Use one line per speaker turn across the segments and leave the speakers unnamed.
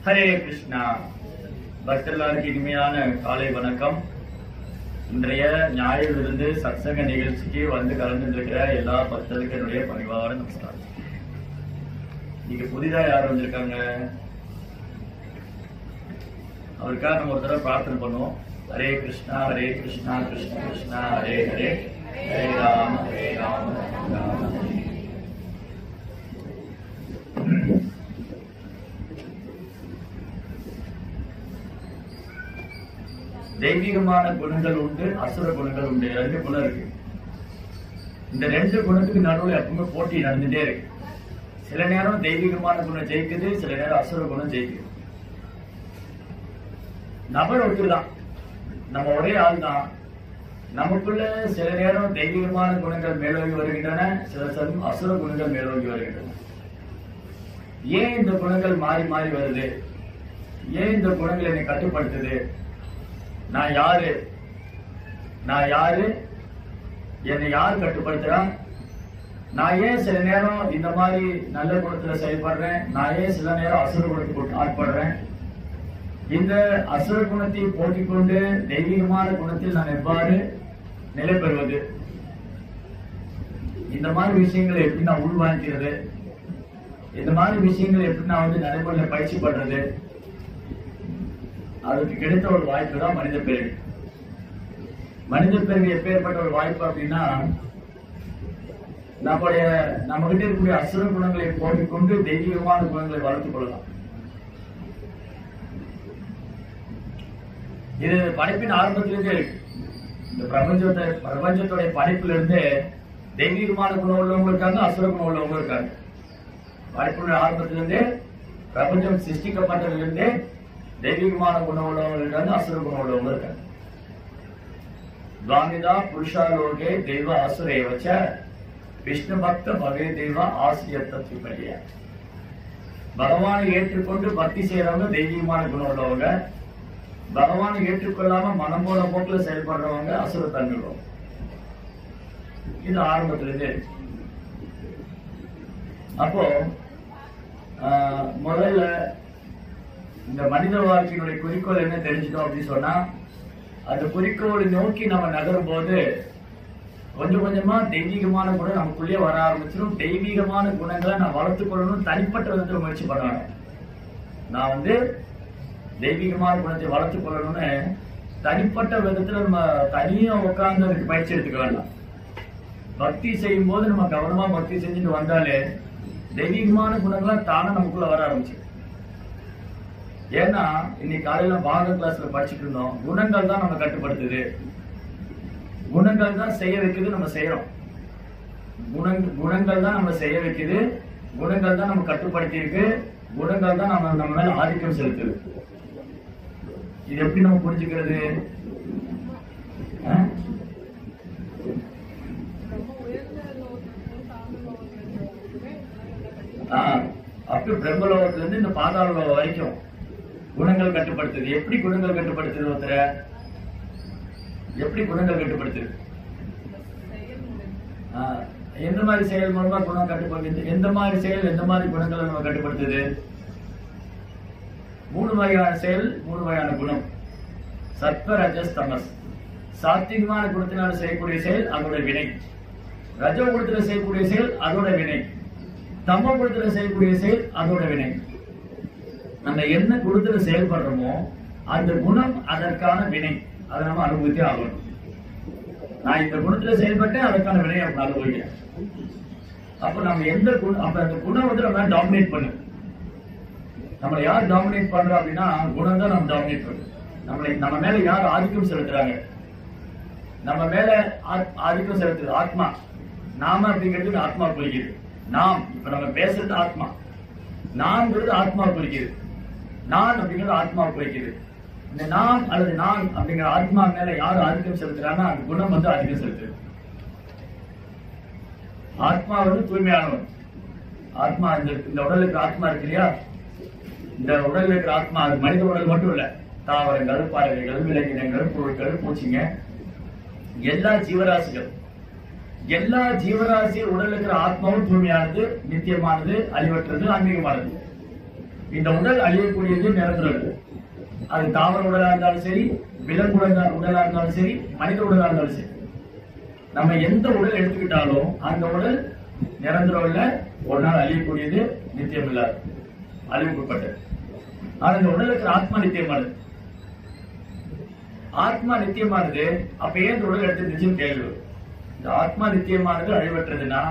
ஹரே கிருஷ்ணா. பக்தர்களுக்கு இனிமையான காலை வணக்கம். இன்றைய ஞாயிறிலிருந்து சத்சங்க நிகழ்ச்சிக்கு வந்து கலந்துருக்கிற எல்லா பக்தர்களுக்கு என்னுடைய பணிவான நமஸ்காரம். இன்னைக்கு புதிதா யார் வந்திருக்காங்க, அவருக்காக நம்ம ஒரு தடவை பிரார்த்தனை பண்ணுவோம். ஹரே கிருஷ்ணா ஹரே கிருஷ்ணா கிருஷ்ண கிருஷ்ணா ஹரே ஹரே, ஹரே ராம ராம ராம. தெய்வீகமான குணங்கள் உண்டு, அசுர குணங்கள் உண்டு. 2 குணம் இருக்கு. இந்த 2 குணத்துக்கு நடுவில் எப்பவுமே போட்டி நடந்துட்டே இருக்கு. சில நேரம் தெய்வீகமான குணம் ஜெயிக்குது, சில நேரம் அசுர குணம் ஜெயிக்குது. நபர் ஒத்துதான், நம்ம ஒரே ஆள் தான். நமக்குள்ள சில நேரம் தெய்வீகமான குணங்கள் மேலோங்கி வருகின்றன, சில சமயம் அசுர குணங்கள் மேலோங்கி வருகின்றன. ஏன் இந்த குணங்கள் மாறி மாறி வருது? ஏன் இந்த குணங்கள் என்னை கட்டுப்படுத்துது? நான் யாரு? என்னை யார் கட்டுப்படுத்துறான்? நான் ஏன் சில நேரம் இந்த மாதிரி நல்ல குணத்துல செயல்படுறேன்? நான் ஏன் சில நேரம் அசுர குணத்துக்கு ஆட்படுறேன்? இந்த அசுர குணத்தை போக்கிக் கொண்டு தெய்வீகமான குணத்தில் நான் எவ்வாறு நிலை பெறுவது? இந்த மாதிரி விஷயங்களை எப்படி நான் உள்வாங்கிக்கிறது? இந்த மாதிரி விஷயங்களை எப்படி நான் நடைமுறையில பயிற்சி பண்றது? அதுக்கு கிடைத்த ஒரு வாய்ப்பு தான் மனித பிறவி. மனித பிறவி எப்பேற்பட்ட ஒரு வாய்ப்பு அப்படின்னா, நம்ம கிட்ட இருக்கக்கூடிய அசுர குணங்களை போக்கிக் கொண்டு தெய்வீகமான குணங்களை வளர்த்துக் கொள்ளலாம். இது படைப்பின் ஆரம்பத்திலிருந்தே இருக்கு. இந்த பிரபஞ்சத்துடைய படைப்புல இருந்து தெய்வீகமான குணம் உள்ளவங்க இருக்காங்க, அசுர குணம் உள்ளவங்க இருக்காங்க. படைப்புடைய ஆரம்பத்திலிருந்தே, பிரபஞ்சம் சிருஷ்டிக்கப்பட்டதிலிருந்தே தெய்வீகமான குணம் உள்ளவங்க இருக்காங்க, அசுர குணம் உள்ளவங்க இருக்காங்க. துவாமிதா புருஷாலோகே தெய்வ அசுரே வச்ச விஷ்ணு பக்த பகே தெய்வ ஆசிரியத்திய. பகவானை ஏற்றுக்கொண்டு பக்தி செய்யறவங்க தெய்வீகமான குணம் உள்ளவங்க. பகவானை ஏற்றுக்கொள்ளாம மனம் போல போக்குல செயல்படுறவங்க அசுரத்தன்மை உள்ளவங்க. இது ஆரம்பத்திலிருந்தே. அப்போ முதல்ல இந்த மனித வாழ்க்கையினுடைய குறிக்கோள் என்ன தெரிஞ்சுட்டோம் அப்படின்னு சொன்னா, அந்த குறிக்கோளை நோக்கி நம்ம நகரும் போது கொஞ்சம் கொஞ்சமா தெய்வீகமான குணம் நமக்குள்ளே வர ஆரம்பிச்சிடும். தெய்வீகமான குணங்களை நான் வளர்த்துக் கொள்ளணும், தனிப்பட்ட விதத்துல முயற்சி பண்ணணும். நான் தெய்வீகமான குணத்தை வளர்த்துக் கொள்ளணும்னு தனிப்பட்ட விதத்துல நம்ம தனியா உட்கார்ந்து அதுக்கு பயிற்சி எடுத்துக்க வேண்டாம். பக்தி செய்யும் போது நம்ம கவனமா பக்தி செஞ்சுட்டு வந்தாலே தெய்வீகமான குணங்களா தானே நமக்குள்ள வர ஆரம்பிச்சு. ஏன்னா இன்னைக்கு காலையில பாக கிளாஸ்ல படிச்சுட்டு இருந்தோம், குணங்கள் தான் நம்ம கட்டுப்படுத்துது, குணங்கள் தான் செய்ய வைக்குது, நம்ம செய்யறோம். குணங்கள் தான் நம்ம செய்ய வைக்குது, குணங்கள் தான் நம்ம கட்டுப்படுத்தி இருக்கு, குணங்கள் தான் நம்ம மேல ஆதிக்கம் செலுத்துது. இது எப்படி நம்ம புரிஞ்சுக்கிறது? அப்ப பிரம்மலோகத்துல இருந்து இந்த பாதாள லோகம் வரைக்கும் குணங்கள் கட்டுப்படுத்துது. எப்படி குணங்கள் கட்டுப்படுத்துது? ஒருத்தர எப்படி குணங்கள் கட்டுப்படுத்துது? எந்த மாதிரி செயல் மூலமா குணம் கட்டுப்படுத்துது? எந்த மாதிரி செயல் எந்த மாதிரி குணங்களை நம்ம கட்டுப்படுத்துது? 3 வகையான செயல், 3 வகையான குணம். சத்வ ரஜஸ் தமஸ். சாத்விகமான குணத்தினால செய்யக்கூடிய செயல் அதோட வினை. ரஜ குணத்துல செய்யக்கூடிய செயல் அதோட வினை. தமோ குணத்துல செய்யக்கூடிய செயல் அதோட வினை. நம்ம என்ன குணத்துல செயல்படுறோமோ அந்த குணம் அதற்கான வினை. அதை நம்ம அனுபவித்தே ஆகணும். நான் இந்த குணத்துல செயல்பட்டேன், அதற்கான வினையை அனுபவிக்கிறேன். அப்ப நம்ம எந்த குணம், அப்ப அந்த குணம் நம்ம டாமினேட் பண்ணு. நம்மளை யார் டாமினேட் பண்றோம் அப்படின்னா குணம் தான் நம்ம டாமினேட் பண்ணும். நம்ம மேல யார் ஆதிக்கம் செலுத்துறாங்க? நம்ம மேல ஆதிக்கம் செலுத்துறது ஆத்மா. நாம அப்படிங்கிறது ஆத்மா குறிக்கிறது. நாம் இப்ப நம்ம பேசுறது ஆத்மா. நான்கிறது ஆத்மா குறிக்கிறது. நான் அப்படிங்கிறது ஆத்மா குறிக்கிறது. இந்த நான் அல்லது நான் அப்படிங்கிற ஆத்மா மேல யார் ஆதிக்கம் செலுத்துறாங்கன்னா அந்த குணம் ஆதிக்கம் செலுத்துது. ஆத்மா தூய்மையானவன். ஆத்மா இந்த உடலுக்கு ஆத்மா இருக்கு இல்லையா? இந்த உடல் இருக்கிற ஆத்மா அது மனித உடல் மட்டும் இல்ல, தாவரங்கள், பறவைகள், விலங்கினங்கள், பொருட்கள், பூச்சிங்க, எல்லா ஜீவராசிகள், எல்லா ஜீவராசி உடல் இருக்கிற ஆத்மாவும் தூய்மையானது, நித்தியமானது, அழிவற்றது, ஆன்மீகமானது. இந்த உடல் அழியக்கூடியது நிரந்தரம். அது தாவர உடலா இருந்தாலும் சரி, விலங்கு உடலா இருந்தாலும் சரி, மனித உடலா இருந்தாலும் சரி, நம்ம எந்த உடல் எடுத்துக்கிட்டாலும் அந்த உடல் நிரந்தரம் இல்ல, ஒரு நாள் அழியக்கூடியது, நித்தியம் இல்லாது, அழிவுக்குட்பட்டது. ஆனா இந்த உடலுக்கு ஆத்மா நித்தியமானது. ஆத்மா நித்தியமானது, அப்ப ஏன் இந்த உடல் எடுத்து நிச்சயம் கேள்வி. இந்த ஆத்மா நித்தியமானது அழிவற்றதுன்னா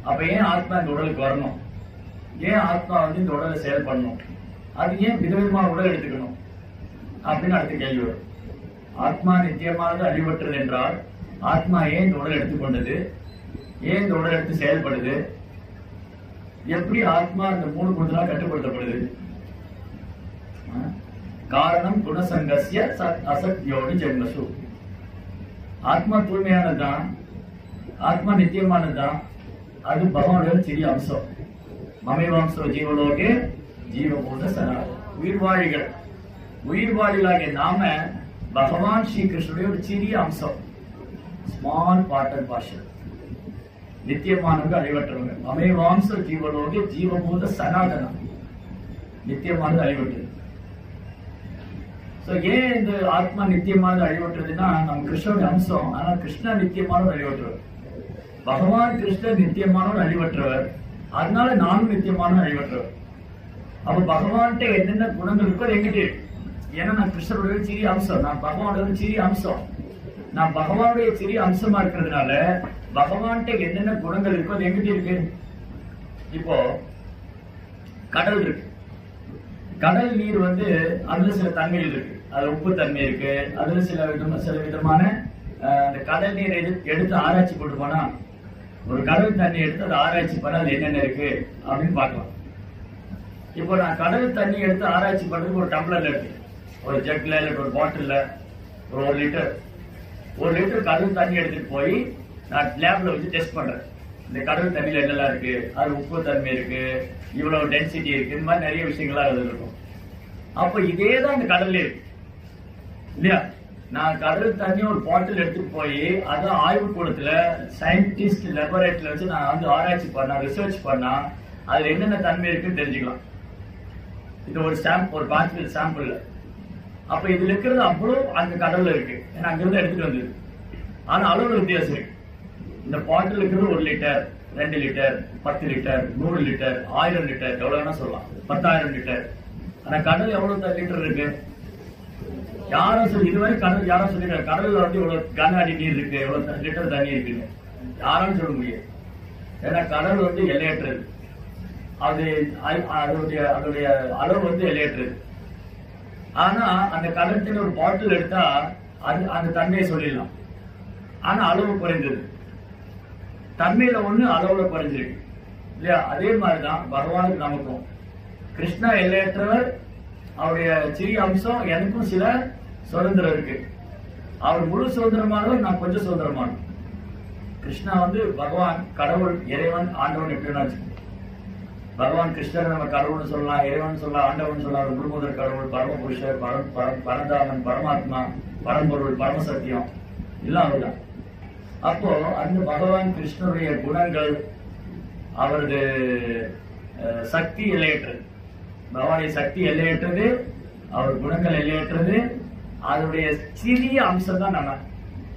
அப்ப ஏன் ஆத்மா இந்த உடலுக்கு வரணும்? ஏன் ஆத்மா வந்து இந்த உடலை செயல்படணும்? அது ஏன் விதவிதமான உடல் எடுத்துக்கணும் அப்படின்னு அடுத்த கேள்வி வரும். ஆத்மா நித்தியமானது அழிவற்றது என்றால் ஆத்மா ஏன் இந்த உடல் எடுத்துக்கொண்டது? ஏன் இந்த உடல் எடுத்து செயல்படுது? எப்படி ஆத்மா இந்த 3 குணத்தினால் கட்டுப்படுத்தப்படுது? காரணம் குணசங்கஸ்ய அசக்தியோடு ஜென்மசு. ஆத்மா தூய்மையானதுதான், ஆத்மா நித்தியமானதுதான், அது பகவானோட சிறிய அம்சம். மமேவாம்சோ ஜீவலோகே ஜீவபூத சனாதன. உயிர்வாழிகள், உயிர்வாழிகளாகிய நாம பகவான் ஸ்ரீ கிருஷ்ணனுடைய ஒரு சிறிய அம்சம், ஸ்மால் பார்ட் அண்ட் பார்ஷல். நித்தியமானவங்க அழிவற்றவங்க. மமேவாம்சோ ஜீவலோகே ஜீவபூத சனாதனம். நித்தியமானது அழிவற்றது. ஏன் இந்த ஆத்மா நித்தியமானது அழிவற்றதுன்னா நம்ம கிருஷ்ணனுடைய அம்சம். ஆனா கிருஷ்ணா நித்தியமானவர் அழிவற்றவர். பகவான் கிருஷ்ணர் நித்தியமானவர் அழிவற்றவர், அதனால நானும் நித்தியமானவர் அழிவற்றவர். அப்ப பகவான்கிட்ட என்னென்ன குணங்கள் இருக்கோ என்கிட்ட இருக்கு. ஏன்னா நான் கிருஷ்ணருடைய சிறிய அம்சம், நான் பகவானுடைய சிறிய அம்சம். நான் பகவானுடைய சிறிய அம்சமா இருக்கிறதுனால பகவான்கிட்ட என்னென்ன குணங்கள் இருக்கோ அது என்கிட்ட இருக்கு. இப்போ கடல் இருக்கு. கடல் நீர் வந்து அதுல சில தன்மைகள் இருக்கு. அதுல உப்பு தன்மை இருக்கு. அதுல சில விதமான அந்த கடல் நீரை எடுத்து ஆராய்ச்சி போட்டு போனா, ஒரு கடல் தண்ணி எடுத்து அதை ஆராய்ச்சி பண்ண அது என்னென்ன இருக்கு அப்படின்னு பார்க்கலாம். இப்போ நான் கடல் தண்ணி எடுத்து ஆராய்ச்சி பண்றதுக்கு ஒரு டம்ளர்ல இருக்கு, ஒரு ஜக்ல இல்ல ஒரு பாட்டில்ல ஒரு 1 லிட்டர் கடல் தண்ணி எடுத்துட்டு போய் நான் லேப்ல வச்சு டெஸ்ட் பண்றேன். இந்த கடல் தண்ணியில என்னெல்லாம் இருக்கு, அது உப்பு தன்மை இருக்கு, இவ்வளவு டென்சிட்டி இருக்கு, இந்த மாதிரி நிறைய விஷயங்களா அதுல இருக்கும். அப்ப இதேதான் இந்த கடல்ல இருக்கு இல்லையா? நான் கடல் தண்ணி ஒரு பாட்டில் எடுத்துட்டு போய் அதை ஆய்வுக்கூடத்துல சயின்டிஸ்ட் லெபரேட்டரியில வச்சு நான் வந்து ஆராய்ச்சி பண்ணா, ரிசர்ச் பண்ணா அதுல என்னென்ன தன்மை இருக்குன்னு தெரிஞ்சுக்கலாம். இது ஒரு பார்ட்டிகல் சாம்பிள். அப்ப இதுல இருக்கிறது அவ்வளவு அந்த கடல்ல இருக்கு, ஏன்னா அங்கிருந்து எடுத்துட்டு வந்தது. ஆனா அளவுல வித்தியாசம் இருக்கு. இந்த பாட்டில் இருக்கிறது 1 litre, 2 litre, 10 litre, 100 litre, 1000 litre, எவ்வளவு வேணா சொல்லலாம், 10,000 லிட்டர். ஆனா கடல் எவ்வளவு லிட்டர் இருக்கு? யாரும் சொல்லி இதுவரை கடல் யாரும் சொல்லிருக்காங்க கடல்ல வந்து இவ்வளவு கன அடி நீர் இருக்கு, எவ்வளவு லிட்டர் தண்ணி இருக்குன்னு யாரும் சொல்ல முடியாது. ஏன்னா கடல் வந்து எல்லையற்றது. அதோடைய அளவு வந்து எல்லையற்றது. ஆனா அந்த கடலத்தின் ஒரு பாட்டில் எடுத்தா அந்த தன்மையை சொல்லிடலாம். ஆனா அளவு குறைந்தது. தன்மையில ஒண்ணு, அளவுல குறைஞ்சிருக்கு இல்லையா? அதே மாதிரிதான் பகவானுக்கு நமக்கும். கிருஷ்ணா எல்லையற்றவர், அவருடைய சிறிய அம்சம், எனக்கும் சில சுதந்திரம் இருக்கு. அவர் முழு சுதந்திரமானவர், நான் கொஞ்சம் சுதந்திரமானவர். கிருஷ்ணா வந்து பகவான், கடவுள், இறைவன், ஆண்டவன் எப்படி வச்சுக்கணும். பகவான் கிருஷ்ணர் நம்ம கடவுள்னு சொல்லலாம், இறைவன் சொல்லலாம், ஆண்டவன் சொல்லலாம், குருமுதல் கடவுள், பரமபுருஷர், பரந்தாமன், பரமாத்மா, பரம்பொருள், பரமசத்தியம் எல்லாம் அவர்தான். அப்போ அந்த பகவான் கிருஷ்ணருடைய குணங்கள், அவரது சக்தி எல்லையற்றது. பகவானுடைய சக்தி எல்லையற்றது, அவர் குணங்கள் எல்லையற்றது. அதனுடைய சிறிய அம்சம் தான் நம்ம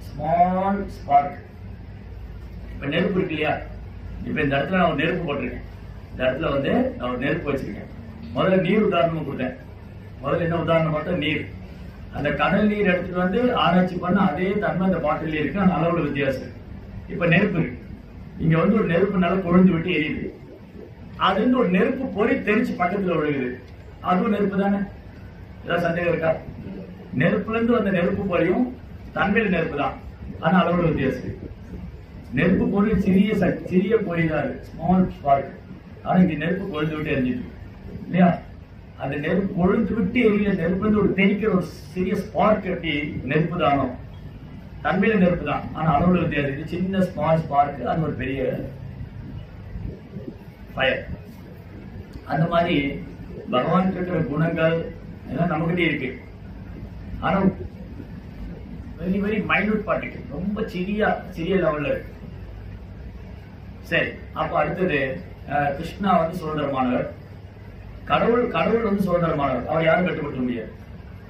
ஸ்மால் ஸ்பார்க். இப்ப நெருப்பு இருக்கு இல்லையா? இப்ப இந்த இடத்துல நான் ஒரு நெருப்பு போட்டிருக்கேன். இந்த இடத்துல வந்து நான் ஒரு நெருப்பு வச்சிருக்கேன். முதல்ல நீர் உதாரணம் கொடுத்தேன். முதல்ல என்ன உதாரணம் பார்த்தா நீர். அந்த கடல் நீர் எடுத்துட்டு வந்து ஆராய்ச்சி பண்ண அதே தன்மை அந்த பாட்டில் இருக்கு, அந்த அளவுல வித்தியாசம். இப்ப நெருப்பு இருக்கு. இங்க வந்து ஒரு நெருப்பு நல்லா கொழுந்து விட்டு எரியுது. அது வந்து ஒரு நெருப்பு பொறி தெரிச்சு பக்கத்துல விழுகுது. அதுவும் நெருப்பு தானே? ஏதாவது சந்தேகம் இருக்கா? நெருப்புல இருந்து வந்த நெருப்பு பொறியும் தன்மையில நெருப்பு தான், ஆனா அளவுல வித்தியாசம் இருக்கு. நெருப்பு பொறி சிறிய பொறி தான், ஸ்மால் ஸ்பார்க். ஆனா இங்க நெருப்பு கொழுந்து விட்டு எரிஞ்சிட்டு இல்லையா? அந்த நெருப்பு கொழுந்து விட்டு எரியல, நெருப்புல இருந்து ஒரு தெரிக்கிற ஒரு சிறிய ஸ்பார்க் எப்படி நெருப்பு தானோ, தன்மையில நெருப்பு தான், ஆனா அளவுல வித்தியாசம். இது சின்ன ஸ்மால் ஸ்பார்க், அது ஒரு பெரிய ஃபயர். அந்த மாதிரி பகவான் இருக்கிற குணங்கள் எல்லாம் நம்மகிட்டே இருக்கு. ஆனா வெரி வெரி மைன்யூட் பார்ட்டிகல், ரொம்ப சிறிய லெவல்ல இருக்கு. சரி, அப்ப அடுத்தது கிருஷ்ணா வந்து சுதந்திரமானவர். கடவுள் வந்து சுதந்திரமானவர், அவர் யாரும் கட்டுப்படுத்த முடியாது.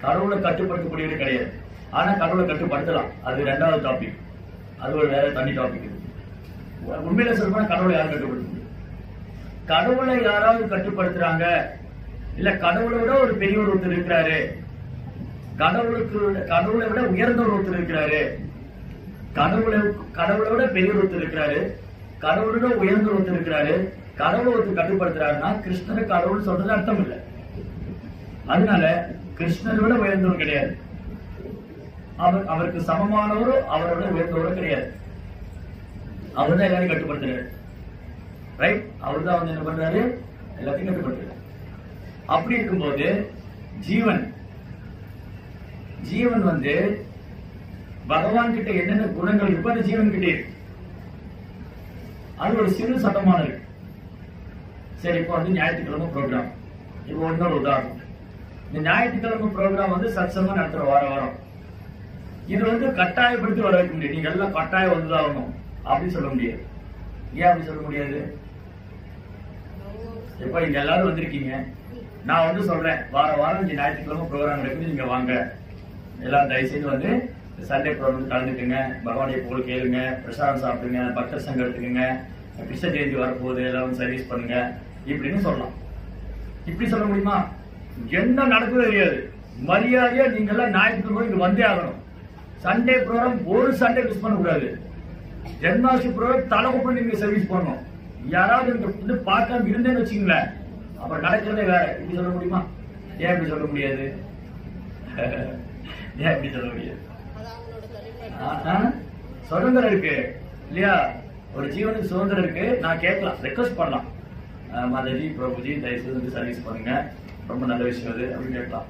கடவுளை கட்டுப்படுத்தக்கூடியது கிடையாது. ஆனா கடவுளை கட்டுப்படுத்தலாம், அது ரெண்டாவது டாபிக், அது ஒரு வேற தனி டாபிக். உண்மையில சொல்ல கடவுளை யாரும் கட்டுப்படுத்த முடியாது. கடவுளை யாராவது கட்டுப்படுத்துறாங்க, இல்ல கடவுளை விட ஒரு பெரியவர் ஒருத்தர் இருக்கிறாரு, கடவுளை விட உயர்ந்தவர் ஒருத்தர் இருக்கிறாரு, கடவுளை விட பெரியவர் ஒருத்தர் இருக்கிறாரு, கடவுளோட உயர்ந்தவர் ஒருத்தர் இருக்கிறாரு, கடவுளை ஒருத்தர் கட்டுப்படுத்துறாருன்னா கிருஷ்ணரை கடவுள் சொல்றது அர்த்தம் இல்லை. அதனால கிருஷ்ணரை விட உயர்ந்தவர் கிடையாது, அவருக்கு சமமானவரோ அவரோட உயர்ந்தவரோ கிடையாது. அவர் தான் எல்லாரையும் கட்டுப்படுத்துறாரு. ரைட்? அவர் தான் வந்து என்ன பண்றாரு, எல்லாத்தையும் கட்டுப்படுத்துறாரு. அப்படி இருக்கும்போது ஜீவன் வந்து பகவான் கிட்ட என்னென்ன குணங்கள் இருக்கோ அந்த ஜீவன் கிட்டே இருக்கு. அது ஒரு சிறு சட்டமான இருக்கு. சரி, இப்போ வந்து ஞாயிற்றுக்கிழமை ப்ரோக்ராம். இப்போ இன்னொரு உதாரணம், இந்த ஞாயிற்றுக்கிழமை ப்ரோக்ராம் வந்து சத்சங்கம் நடத்துற வாரம். இது வந்து கட்டாயப்படுத்தி வர வைக்க முடியாது. நீங்க எல்லாம் கட்டாயம் வந்துதான் ஆகணும் அப்படின்னு சொல்ல முடியாது. ஏன் அப்படி சொல்ல முடியாது? இப்ப இங்க எல்லாரும் வந்திருக்கீங்க, நான் வந்து சொல்றேன் வாரம் இங்க ஞாயிற்றுக்கிழமை ப்ரோக்ராம் நடக்குது, நீங்க வாங்க, எல்லாம் தயவுசெய்து வந்து சண்டே ப்ரோக்ராம் கலந்துக்குங்க, பகவானுடைய புகழ் கேளுங்க, பிரசாதம் சாப்பிடுங்க, பக்தர் சங்கம் எடுத்துக்கங்க, கிருஷ்ண ஜெயந்தி வரப்போகுது, எல்லாம் சர்வீஸ் பண்ணுங்க இப்படின்னு சொல்லலாம். இப்படி சொல்ல முடியுமா? என்ன நடக்குது தெரியாது. மரியாதையா நீங்க எல்லாம் ஞாயிற்றுக்கிழமை இங்க வந்தே ஆகணும். சண்டே ப்ரோக்ராம் ஒரு சண்டே மிஸ் பண்ண கூடாது. ஜென்மாஷ்டமி ப்ரோக்ராம் தலைமுறை நீங்க சர்வீஸ் பண்ணணும். யாராவது வந்து பார்க்காம இருந்தேன்னு வச்சுங்களேன், அப்புறம் நடக்கிறதே வேற. இப்படி சொல்ல முடியுமா? ஏன் இப்படி சொல்ல முடியாது? ஏன் இப்படி சொல்ல முடியாது? சுதந்திரம் இருக்கு இல்லையா? ஒரு ஜீவனுக்கு சுதந்திரம் இருக்கு. நான் கேட்கலாம், ரெக்வஸ்ட் பண்ணலாம், மாதாஜி பிரபுஜி தயவுசெய்து வந்து சர்வீஸ் பண்ணுங்க, ரொம்ப நல்ல விஷயம் அது அப்படின்னு கேட்கலாம்.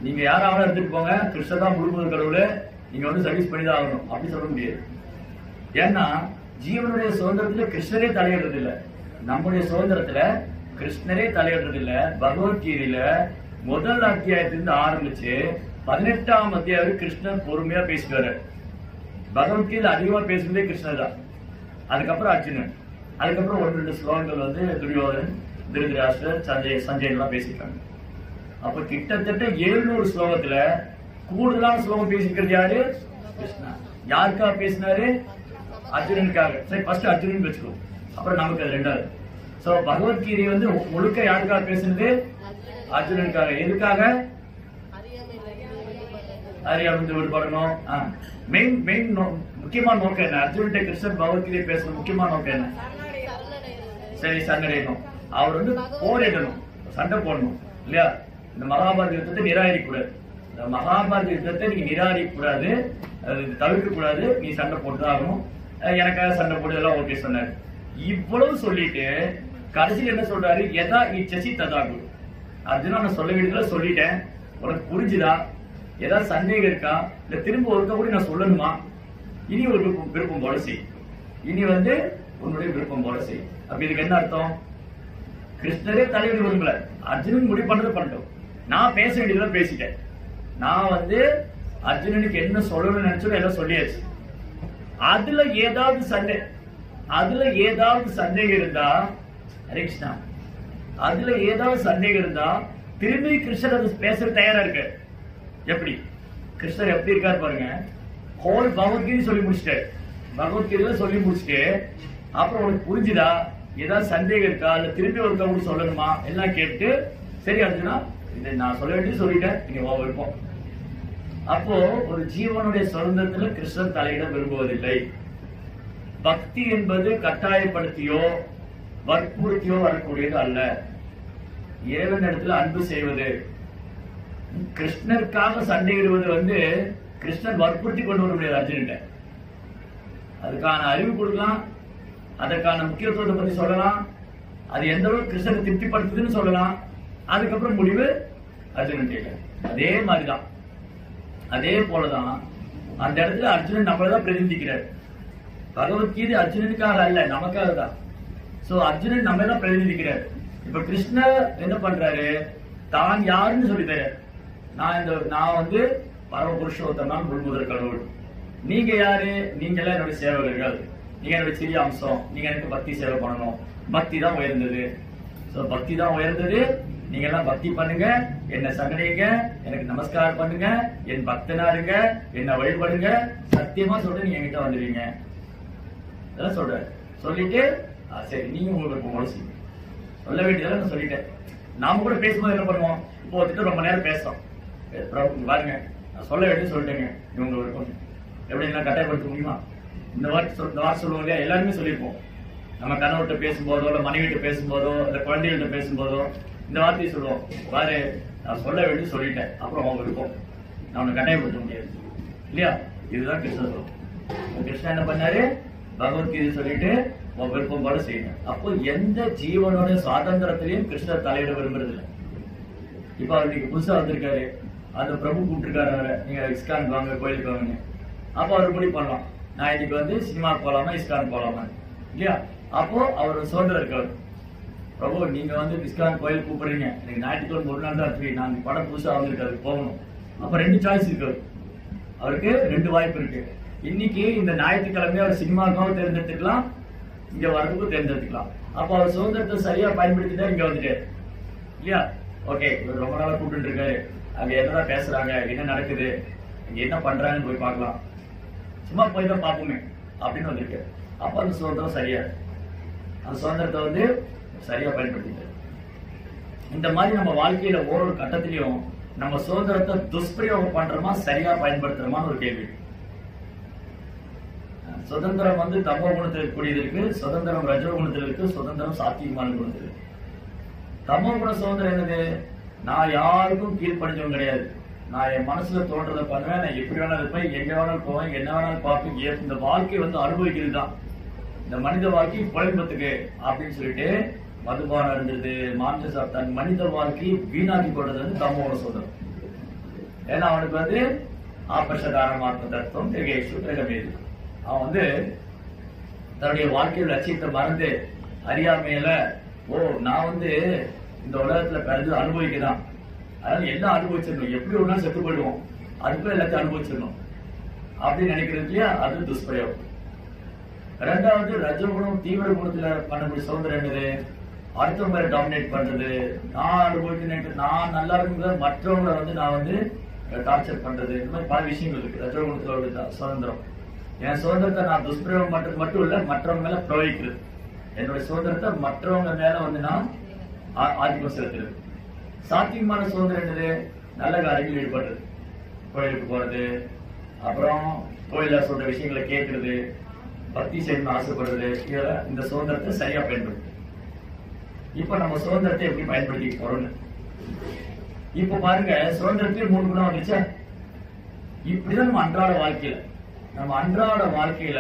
நீங்க யாராவது எடுத்துட்டு போங்க, கிருஷ்ண தான் முழுமுதல் கடவுள், நீங்க வந்து சர்வீஸ் பண்ணி தான் ஆகணும் அப்படி சொல்ல முடியாது. ஏன்னா ஜீவனுடைய சுதந்திரத்துல கிருஷ்ணரே தலையிடுறது இல்ல, நம்முடைய சுதந்திரத்துல கிருஷ்ணரே தலையிடுறது இல்ல. பகவத்கீதையில முதல் அத்தியாயத்திலிருந்து ஆரம்பிச்சு 18ஆம் அத்தியாயம் கிருஷ்ணன் பொறுமையா பேசிட்டு. பகவத்கீதை அதிகமா பேசுறதே கிருஷ்ணர் தான், அதுக்கப்புறம் அர்ஜுனன், அதுக்கப்புறம் 1-2 ஸ்லோகங்கள் வந்து துரியோதனன், திருதராஷ்டிரர், சஞ்சய் எல்லாம் பேசியிருக்காங்க. அப்ப கிட்டத்தட்ட 700 ஸ்லோகத்துல கூடுதலான ஸ்லோகம் பேசிக்கிறது யாரு? கிருஷ்ணா. யாருக்காக பேசினாரு? அர்ஜுனனுக்காக. சரி, ஃபர்ஸ்ட் அர்ஜுனன் வச்சுக்கோ, அப்புறம் நமக்கு அது ரெண்டாவது. சோ பகவத்கீதை வந்து முழுக்க யாருக்காக பேசுனது? அர்ஜுனனுக்காக. எதுக்காக? அறியாமல் விடுபடணும். மெயின் முக்கியமான நோக்கம் என்ன? அர்ஜுன்கிட்ட கிருஷ்ணன் பகவத்கீதை பேசுற முக்கியமான நோக்கம் என்ன? சரி, சண்டடையணும். அவர் வந்து போரிடணும், சண்டை போடணும் இல்லையா? இந்த மகாபாரத யுத்தத்தை நிராகரிக்க கூடாது. இந்த மகாபாரத யுத்தத்தை நீங்க நிராகரிக்க கூடாது, தவிர்க்க கூடாது, நீ சண்டை போட்டுதான் ஆகணும். எனக்காக சண்டை போடுறதெல்லாம் ஓகே சொன்னாரு. இவ்வளவு சொல்லிட்டு கடைசியில் என்ன சொல்றாரு? எதா இச்சசி ததாகு. அர்ஜுனா, நான் சொல்ல வேண்டியதுல சொல்லிட்டேன், உனக்கு புரிஞ்சுதா? ஏதாவது சந்தேகம் இருக்கா? இல்ல திரும்ப ஒருக்க கூட நான் சொல்லணுமா? இனி ஒரு விருப்பம் போல செய், இனி வந்து உன்னுடைய விருப்பம் போல செய். அப்ப இதுக்கு என்ன அர்த்தம்? கிருஷ்ணரே தலைவர் விரும்பல, அர்ஜுனன் முடிவு பண்றது பண்ணிட்டோம். நான் பேச வேண்டியதெல்லாம் பேசிட்டேன். நான் வந்து அர்ஜுனனுக்கு என்ன சொல்லணும்னு நினைச்சோ எல்லாம் சொல்லியாச்சு. அதுல ஏதாவது சந்தேகம் இருந்தா, ஹரே கிருஷ்ணா, அதுல ஏதாவது சந்தேகம் இருந்தா திரும்பி கிருஷ்ணர் அது பேச தயாரா இருக்கு. எப்படி கிருஷ்ணர் எப்படி இருக்காரு பாருங்க. ஹோல் பகவத்கீதை சொல்லி முடிச்சுட்டாரு, பகவத்கீதையில சொல்லி முடிச்சுட்டு அப்புறம் உனக்கு புரிஞ்சுதா? ஏதாவது சந்தேகம் இருக்கா? இல்ல திரும்பி ஒரு கூட சொல்லணுமா? எல்லாம் கேட்டு சரி அர்ஜுனா, இதை நான் சொல்ல வேண்டியது சொல்லிட்டேன், நீங்க விருப்பம். அப்போ ஒரு ஜீவனுடைய சுதந்திரத்துல கிருஷ்ணன் தலையிட விரும்புவதில்லை. பக்தி என்பது கட்டாயப்படுத்தியோ வற்புறுத்தியோ வரக்கூடியது அல்ல. இறைவன் இடத்துல அன்பு செய்வது. கிருஷ்ணருக்காக சண்டையிடுவது வந்து கிருஷ்ணன் வற்புறுத்தி கொண்டு வர முடியாது அர்ஜுன்கிட்ட. அதுக்கான அறிவு கொடுக்கலாம், அதற்கான முக்கியத்துவத்தை பத்தி சொல்லலாம், அது எந்த அளவுக்கு கிருஷ்ணனை திருப்திப்படுத்துதுன்னு சொல்லலாம். அதுக்கப்புறம் முடிவு அர்ஜுனன் கேட்க. அதே மாதிரிதான், அதே போலதான் அந்த இடத்துல அர்ஜுனன் நம்மளதான் பிரதிநிதிக்கிறார். பகவத்கீதை அர்ஜுனனுக்காக அல்ல, நமக்காக தான். சோ அர்ஜுனன் நம்ம தான் பிரதிநிதிக்கிறார். இப்ப கிருஷ்ணர் என்ன பண்றாரு? தான் யாருன்னு சொல்லித்தர. நான் வந்து பரம புருஷோத்தமன், முழுமுதல் கடவுள். நீங்க யாரு? நீங்க எல்லாம் என்னுடைய சேவகர்கள், நீங்க என்னுடைய சிறிய அம்சம், நீங்க எனக்கு பக்தி சேவை பண்ணணும். பக்தி தான் உயர்ந்தது. சோ பக்தி தான் உயர்ந்தது, நீங்க எல்லாம் பக்தி பண்ணுங்க, என்ன சங்கடைங்க, எனக்கு நமஸ்காரம் பண்ணுங்க, என் பக்தனா இருங்க, என்ன வழிபடுங்க, சத்தியமா சொல்ற நீங்க என்கிட்ட வந்துடுவீங்க. அதெல்லாம் சொல்ற சொல்லிட்டு சரி நீங்க உங்களுக்கு முழுசி சொல்ல வேண்டியதெல்லாம் நான் சொல்லிட்டேன். நாம கூட பேசும்போது என்ன பண்ணுவோம், இப்போ வந்துட்டு ரொம்ப நேரம் பேசுறோம், பாருங்க நான் சொல்ல வேண்டியது சொல்லிட்டேங்க, இவங்க இருக்கும் எப்படின்னா கட்டாயப்படுத்த முடியுமா? இந்த வார்த்தை சொல்லுவோம் இல்லையா, எல்லாருமே சொல்லியிருப்போம். நம்ம கணவர்கிட்ட பேசும்போதோ இல்ல மனைவிட்ட பேசும்போதோ இல்ல குழந்தைகள்கிட்ட பேசும்போதோ இந்த வார்த்தையை சொல்லுவோம், பாரு நான் சொல்ல வேண்டியது சொல்லிட்டேன், அப்புறம் அவங்க இருக்கும், நான் உன்னை கட்டாயப்படுத்த முடியாது இல்லையா? இதுதான் கிருஷ்ணர் சொல்லும். கிருஷ்ணன் என்ன பண்ணாரு, பகவத்கீதை சொல்லிட்டு உன் விருப்பம் போல செய்யணும். அப்போ எந்த ஜீவனோட சுவாதந்திரத்திலையும் கிருஷ்ணர் தலையிட விரும்புறது இல்லை. இப்ப அவர் நீங்க புதுசா வந்திருக்காரு, அந்த பிரபு கூப்பிட்டுருக்காரு அவரை, நீங்க இஸ்கான் வாங்க கோயிலுக்கு வாங்க, அப்போ அவர் முடிவு பண்ணலாம் நான் இன்னைக்கு வந்து சினிமாவுக்கு போலாமா இஸ்கான் போலாமா இல்லையா? அப்போ அவர் சுதந்திரம் இருக்காரு. பிரபு நீங்க வந்து இஸ்கான் கோயில் கூப்பிடுறீங்க, எனக்கு ஞாயிற்றுக்கிழமை ஒரு நாள் தான் ஃப்ரீ, நான் படம் புதுசா வந்திருக்காரு போகணும். அப்ப 2 சாய்ஸ் இருக்காரு, அவருக்கு 2 வாய்ப்பு இருக்கு. இன்னைக்கு இந்த ஞாயிற்றுக்கிழமை அவர் சினிமாவுக்காகவும் தேர்ந்தெடுத்துக்கலாம், இங்க வரதுக்கும் தேர்ந்தெடுத்துக்கலாம். அப்ப அவர் சுதந்திரத்தை சரியா பயன்படுத்திதான் இங்க வந்துட்டாரு இல்லையா? ஓகே இவர் ரொம்ப நாளா கூப்பிட்டு இருக்காரு, அங்க என்னதான் பேசுறாங்க, என்ன நடக்குது, இங்க என்ன பண்றாங்கன்னு போய் பார்க்கலாம், சும்மா போய் தான் பார்ப்போமே அப்படின்னு வந்திருக்காரு. அப்ப அந்த சுதந்திரம் சரியா, அந்த சுதந்திரத்தை வந்து சரியா பயன்படுத்திட்டாரு. இந்த மாதிரி நம்ம வாழ்க்கையில ஒவ்வொரு கட்டத்திலையும் நம்ம சுதந்திரத்தை துஷ்பிரயோகம் பண்றோமா சரியா பயன்படுத்துறோமான்னு ஒரு கேள்வி. சுதந்திரம் வந்து தமோ குணத்தில் கூடியது இருக்கு, சுதந்திரம் ரஜோ குணத்தில் இருக்கு, சுதந்திரம் சாத்தியமான குணத்தில் இருக்கு. தமோ குண சுதந்திரம் என்னது, நான் யாருக்கும் கீழ்ப்படிஞ்சவங்க கிடையாது, நான் என் மனசுல தோன்றதை பண்ணுவேன், நான் எப்படி வேணாலும் இருப்பேன், எங்க வேணாலும் போவேன், என்ன வேணாலும் பார்ப்பேன், இந்த வாழ்க்கை வந்து அனுபவிக்கிறது தான், இந்த மனித வாழ்க்கை குழம்பத்துக்கு அப்படின்னு சொல்லிட்டு மதுபானம் இருந்தது, மாமிச சாப்பிட்டாங்க, மனித வாழ்க்கையை வீணாக்கி கொண்டது வந்து தம்மோட சுதந்திரம். ஏன்னா அவனுக்கு வந்து ஆபர்ஷதாரமாத்ம தத்துவம் திரகமேது, அவன் வந்து தன்னுடைய வாழ்க்கையோட லட்சியத்தை மறந்து அறியாமையில நான் வந்து இந்த உலகத்துல பிறந்து அனுபவிக்கதான், அதனால எல்லாம் அனுபவிச்சிடணும், எப்படி ஒரு நாள் செத்து போயிடுவோம், அதுக்குள்ள எல்லாத்தையும் அனுபவிச்சிடணும் அப்படின்னு நினைக்கிறது இல்லையா, அது துஷ்பிரயோகம். 2வது ரஜகுணம் தீவிர குணத்துல பண்ணக்கூடிய சுதந்திரம் என்னது, அடுத்தவங்க டாமினேட் பண்றது, நான் அனுபவிக்கணும், நான் நல்லா இருக்கும்போது மற்றவங்களை வந்து நான் வந்து டார்ச்சர் பண்றது, இந்த மாதிரி பல விஷயங்கள் இருக்கு ரஜகுணத்துல சுதந்திரம். என் சுதந்திரத்தை நான் துஷ்பிரயோகம் பண்றது மட்டும் இல்ல, மற்றவங்க மேல பிரயோகிக்கிறது, என்னுடைய சுதந்திரத்தை மற்றவங்க மேல வந்து நான் ஆதிக்கம் செலுத்துறது. சாத்தியமான சுதந்திரம் என்னது, நல்ல காரியங்கள் ஈடுபடுறது, கோயிலுக்கு போறது, அப்புறம் கோயில சொல்ற விஷயங்களை கேட்கறது, பக்தி செய்யணும்னு ஆசைப்படுறது, இதெல்லாம் இந்த சுதந்திரத்தை சரியா பயன்படுத்து. இப்ப நம்ம சுதந்திரத்தை எப்படி பயன்படுத்தி போறோம்னு இப்ப பாருங்க, சுதந்திரத்திலே 3 குணம் வந்துச்சா. இப்படிதான் நம்ம அன்றாட வாழ்க்கையில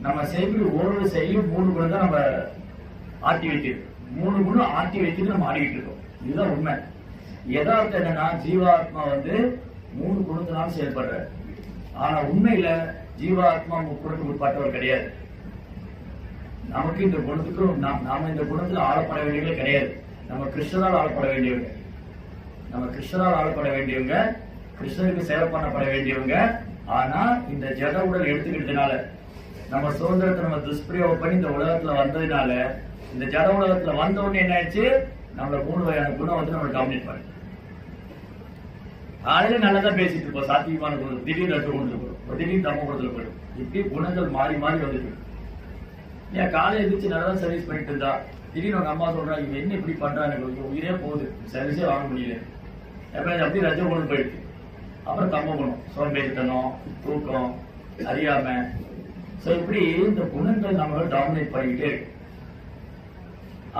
நம்ம செய்யக்கூடிய ஒவ்வொரு செயலும் 3 குணம் தான் நம்ம ஆட்டி வைக்கிறது, 3 குணம் ஆட்டி வைக்கிறது நம்ம ஆடிக்கிட்டு இருக்கோம். இதுதான் உண்மை. யதார்த்தம் என்னன்னா ஜீவாத்மா வந்து 3 குணத்தினாலும் செயல்படுற, ஆனா உண்மையில ஜீவாத்மா 3 குணத்துக்கு உட்பட்டவர் கிடையாது. நமக்கு இந்த குணத்துக்கு நாம இந்த குணத்துல ஆளப்பட வேண்டியவங்க கிடையாது, நம்ம கிருஷ்ணரால் ஆளப்பட வேண்டியவங்க, கிருஷ்ணருக்கு சேவை பண்ணப்பட வேண்டியவங்க. ஆனா இந்த ஜட உடல் எடுத்துக்கிட்டதுனால, நம்ம சுதந்திரத்தை நம்ம துஷ்பிரயோகம் பண்ணி இந்த உலகத்துல வந்ததுனால, இந்த ஜட உலகத்துல வந்த உடனே என்ன ஆயிடுச்சு, நம்மள 3 வகையான குணம் வந்து நம்ம டாமினேட் பண்ணி, காலையில நல்லதான் பேசிட்டு இருப்போம், சாத்தியமான குணம், திடீர்னு ரஜோ குணத்துல போயிடும், திடீர்னு தமோ குணத்துல போயிடும், இப்படி குணங்கள் மாறி மாறி வந்துட்டு. ஏன் காலையில எதிர்த்து நல்லா சர்வீஸ் பண்ணிட்டு இருந்தா, திடீர்னு உங்க அம்மா சொல்றாங்க இவன் என்ன இப்படி பண்றாங்க, உயிரே போகுது, சர்வீஸே வாங்க முடியல, அப்படி ரஜோ குணம் போயிடுச்சு. அப்புறம் தமோ குணம், சோம்பேறித்தனம், தூக்கம், அறியாம, இப்படி இந்த குணங்கள் நம்ம டாமினேட் பண்ணிக்கிட்டே இருக்கு.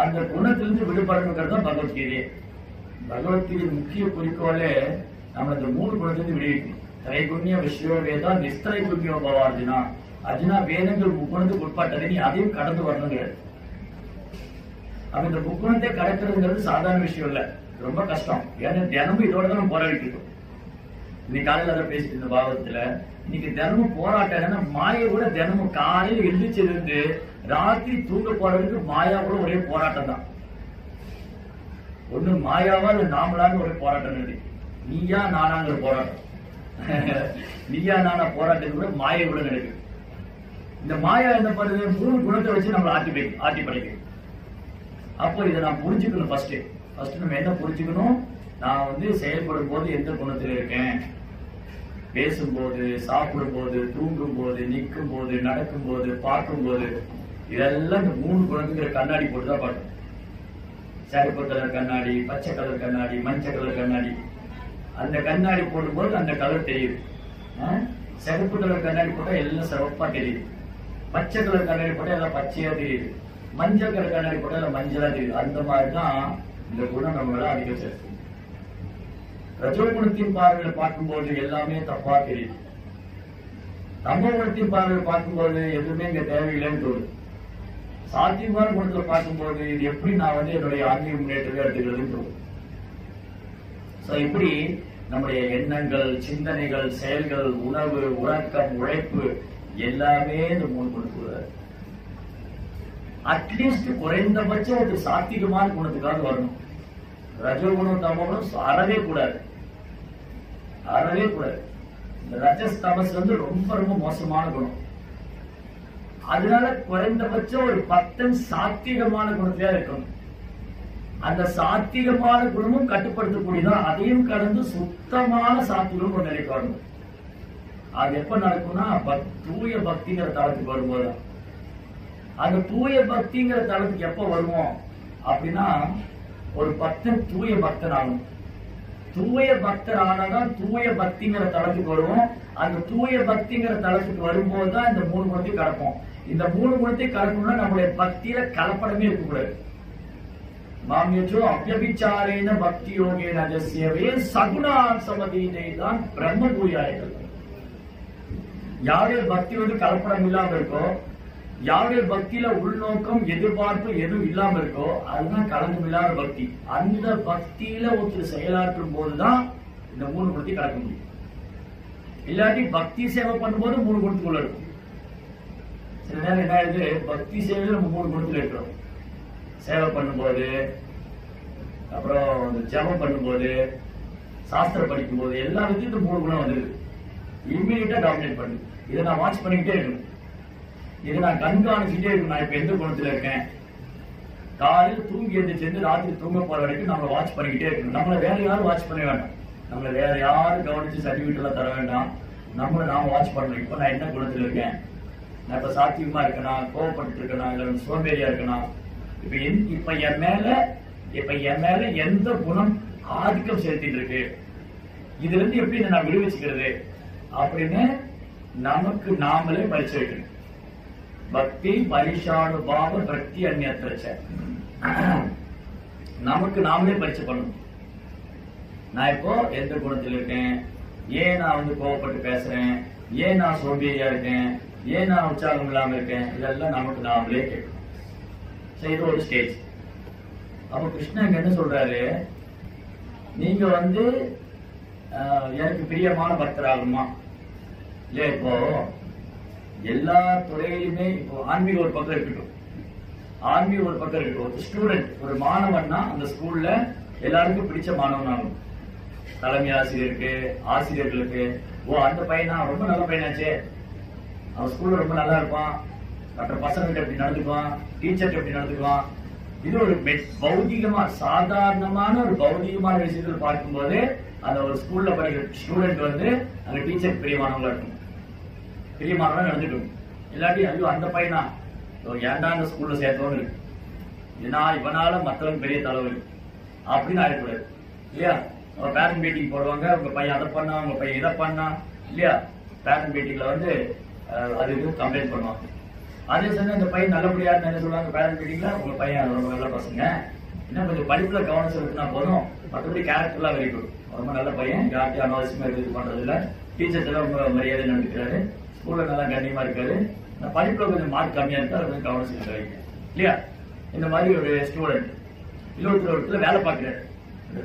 அந்த குணத்திலிருந்து விடுபடணுங்கிறது தான் பகவத்கீதை. பகவத்கீதை முக்கிய குறிக்கோளே நம்ம இந்த 3 குணத்திலிருந்து விடுவிக்கணும். திரைகுண்ய விஸ்வவேதா நிஸ்திரை குண்யோ பவ அர்ஜுனா, அர்ஜுனா வேதங்கள் 3 குணத்துக்கு உட்பட்டதை நீ அதையும் கடந்து வரணுங்கிறது. அப்ப இந்த 3 குணத்தை கடக்கிறதுங்கிறது சாதாரண விஷயம் இல்ல, ரொம்ப கஷ்டம். ஏன்னா தினமும் இதோட தான் நம்ம போராடிட்டு இருக்கோம். இன்னைக்கு காலையில அதை பேசிட்டு இருந்த பாகவத்துல, இன்னைக்கு தினமும் போராட்டம் என்னன்னா, மாயை கூட தினமும் காலையில எழுந்திரிச்சிருந்து ராத்திரி தூங்க போறதுக்கு மாயா கூட ஒரே போராட்டம் தான். ஒண்ணு மாயாவா இல்ல நாமளான்னு ஒரே போராட்டம் இருக்கு. நீயா நானாங்கிற போராட்டம், நீயா நானா போராட்டம் கூட மாயை கூட நடக்குது. இந்த மாயா என்ன பண்ணுது, 3 குணத்தை வச்சு நம்மளை ஆட்டி படைக்குது. அப்போ இதை நான் புரிஞ்சுக்கணும். ஃபர்ஸ்ட் ஃபர்ஸ்ட் நம்ம என்ன புரிஞ்சுக்கணும், நான் வந்து செயல்படும் போது எந்த குணத்தில் இருக்கேன், பேசும்போது, சாப்பிடும் போது, தூங்கும் போது, நிற்கும் போது, நடக்கும் போது, பார்க்கும் போது, இதெல்லாம் இந்த 3 குணத்துங்கிற கண்ணாடி போட்டுதான் பார்க்கணும். சிவப்பு கலர் கண்ணாடி, பச்சை கலர் கண்ணாடி, மஞ்சள் கலர் கண்ணாடி. அந்த கண்ணாடி போடும்போது அந்த கலர் தெரியுது. சிவப்பு கலர் கண்ணாடி போட்டா எல்லாம் சிவப்பா தெரியுது, பச்சை கலர் கண்ணாடி போட்டா எல்லாம் பச்சையா தெரியுது, மஞ்சள் கலர் கண்ணாடி போட்டா எல்லாம் மஞ்சளா தெரியுது. அந்த மாதிரிதான் இந்த குணம் நம்மளால அதிகம் சேர்த்து. ரஜோகுணத்தின் பார்வையில் பார்க்கும்போது எல்லாமே தப்பா தெரியுது, தமோ குணத்தின் பார்வையில் பார்க்கும்போது எதுவுமே இங்க தேவையில்லைன்னு தோணுது. சாத்தியமான குணத்துல பார்க்கும்போது இது எப்படி நான் வந்து என்னுடைய ஆன்மீக முன்னேற்றத்தை எடுத்துக்கிறதுன்னு தோணும். இப்படி நம்முடைய எண்ணங்கள், சிந்தனைகள், செயல்கள், உணவு, உறக்கம், உழைப்பு எல்லாமே இந்த 3 குணத்துக்கு அட்லீஸ்ட் குறைந்தபட்சம் ஒரு சாத்திகமான குணத்துக்காக வரணும். ரஜோகுணம் தமோகுணம் அறவே கூடாது, அறவே கூடாது. இந்த ரஜஸ் தமஸ் வந்து ரொம்ப ரொம்ப மோசமான குணம். அதனால குறைந்தபட்சம் ஒரு 10 சாத்திகமான குணத்திலே இருக்கணும். அந்த சாத்திகமான குணமும் கட்டுப்படுத்தக்கூடியதான், அதையும் கடந்து சுத்தமான சாத்தியம் ஒரு நிலைக்கு வரணும். அது எப்ப நடக்கும்னா தூய பக்திங்கிற தளத்துக்கு வரும்போது. அந்த தூய பக்திங்கிற தளத்துக்கு எப்ப வருவோம் அப்படின்னா ஒரு பக்தன் தூய பக்தன் ஆகும். தூய பக்தர் ஆனாதான் தூய பக்திங்கிற தளத்துக்கு வருவோம். அந்த தூய பக்திங்கிற தளத்துக்கு வரும்போதுதான் இந்த 3 குணத்தை கடப்போம். இந்த 3 குணத்தை கடக்கணும்னா நம்முடைய பக்தியில கலப்படமே இருக்கக்கூடாது. மாமியோ அவ்யபிச்சாரேன பக்தி யோகேன ஜஸ்யவே சகுணான் சமதீதை தான் பிரம்ம பூயாயிகள். யாருடைய பக்தி வந்து கலப்படம் இல்லாம இருக்கோ, யாருடைய பக்தியில உள்நோக்கம், எதிர்பார்ப்பு எதுவும் இல்லாம இருக்கோ, அதுதான் கலங்கம் இல்லாத பக்தி. அந்த பக்தியில ஒருத்தர் செயலாற்றும் போதுதான் இந்த 3 குணத்தை கடக்க முடியும். இல்லாட்டி பக்தி சேவை பண்ணும்போது 3 குணத்துக்குள்ள இருக்கும். சில நேரம் என்ன ஆயிடுது, பக்தி சேவையில நம்ம 3 குணத்துல இருக்கிறோம். சேவை பண்ணும்போது, அப்புறம் ஜபம் பண்ணும்போது, சாஸ்திரம் படிக்கும் போது எல்லா விதத்தையும் இந்த 3 குணம் வந்துருக்கு. இம்மீடியட்டா டாமினேட் பண்ணு. இதை நான் வாட்ச் பண்ணிக்கிட்டே இருக்கணும், இதை நான் கண்காணிச்சுட்டே இருக்கணும். நான் இப்ப எந்த குணத்துல இருக்கேன், காலையில் தூங்கி எழுந்திரிச்சு ராத்திரி தூங்க போற வரைக்கும் நம்ம வாட்ச் பண்ணிக்கிட்டே இருக்கணும். நம்மள வேற யாரும் வாட்ச் பண்ண வேண்டாம், நம்மள வேற யாரும் கவனிச்சு சர்டிபிகேட் எல்லாம் தர வேண்டாம். நம்மள நாம வாட்ச் பண்ணணும். இப்ப நான் என்ன குணத்துல இருக்கேன், நான் இப்ப சாத்தியமா இருக்கேனா, கோவப்பட்டு இருக்கேனா, இல்ல சோம்பேறியா இருக்கேனா, இப்ப என் மேல எந்த குணம் ஆதிக்கம் செலுத்திட்டு இருக்கு, இதுல இருந்து எப்படி நான் விடுவிச்சுக்கிறது அப்படின்னு நமக்கு நாமளே பரிசு வைக்கணும். பக்தி பரிசானுபாவ பக்தி அந்நியத்திரச்ச, நமக்கு நாமளே பரிசு பண்ணணும். நான் இப்போ எந்த குணத்தில் இருக்கேன், ஏன் நான் வந்து கோவப்பட்டு பேசுறேன், ஏன் நான் சோம்பேறியா இருக்கேன், ஏன் நான் உற்சாகம் இல்லாம இருக்கேன், இதெல்லாம் நமக்கு நாமளே கேட்கணும். இது ஒரு ஸ்டேஜ். அப்ப கிருஷ்ணன் என்ன சொல்றாரு, நீங்க வந்து எனக்கு பிரியமான பக்தர் ஆகுமா இல்லையா? இப்போ எல்லா துறையிலுமே இப்போ ஆன்மீக ஒரு பக்கம் இருக்கட்டும், ஆன்மீக ஒரு பக்கம் இருக்கட்டும். ஒரு ஸ்டூடெண்ட், ஒரு மாணவன்னா அந்த ஸ்கூல்ல எல்லாருக்கும் பிடிச்ச மாணவன் ஆகும். தலைமை ஆசிரியருக்கு, ஆசிரியர்களுக்கு, அந்த பையனா ரொம்ப நல்ல பையனாச்சே, அவன் ஸ்கூல்ல ரொம்ப நல்லா இருப்பான், மற்ற பசங்கிட்ட எப்படி நடந்துக்குவான், டீச்சர்கிட்ட எப்படி நடந்துக்குவான். இது ஒரு பௌதிகமா, சாதாரணமான ஒரு பௌதிகமான விஷயத்தில் பார்க்கும்போது அந்த ஒரு ஸ்கூல்ல படிக்கிற ஸ்டூடெண்ட் வந்து அந்த டீச்சருக்கு பிரியமானவங்களா இருக்கணும், பிரியமானவங்க நடந்துக்கணும். இல்லாட்டி ஐயோ அந்த பையனா ஏன்டா அந்த ஸ்கூல்ல சேர்த்தோன்னு இருக்கு, ஏன்னா இவனால மற்றவங்க பெரிய தலைவலி அப்படின்னு ஆயிடக்கூடாது இல்லையா? அவங்க பேரண்ட் மீட்டிங் போடுவாங்க, உங்க பையன் அதை பண்ணா, உங்க பையன் இதை பண்ணா இல்லையா? பேரண்ட் மீட்டிங்ல வந்து அது கம்ப்ளைண்ட் பண்ணுவாங்க. அதே சமயம் இந்த பையன் நல்லபடியா என்ன சொல்லுவாங்க பேரண்ட் மீட்டிங்ல, உங்க பையன் ரொம்ப நல்ல பசங்க, என்ன கொஞ்சம் படிப்புல கவனம் செலுத்தினா போதும், மற்றபடி கேரக்டர்லாம் வெரி குட், ரொம்ப நல்ல பையன், யார்ட்டையும் அனாவசியமா இது பண்றது இல்ல, டீச்சர்ஸ் எல்லாம் ரொம்ப மரியாதை நடந்துக்கிறாரு, ஸ்கூல்ல நல்லா கண்ணியமா இருக்காரு, படிப்புல கொஞ்சம் மார்க் கம்மியா இருக்கா, கொஞ்சம் கவனம் செலுத்துறாங்க இல்லையா? இந்த மாதிரி ஒரு ஸ்டூடெண்ட் இன்னொருத்தர் இடத்துல வேலை பார்க்கிறாரு.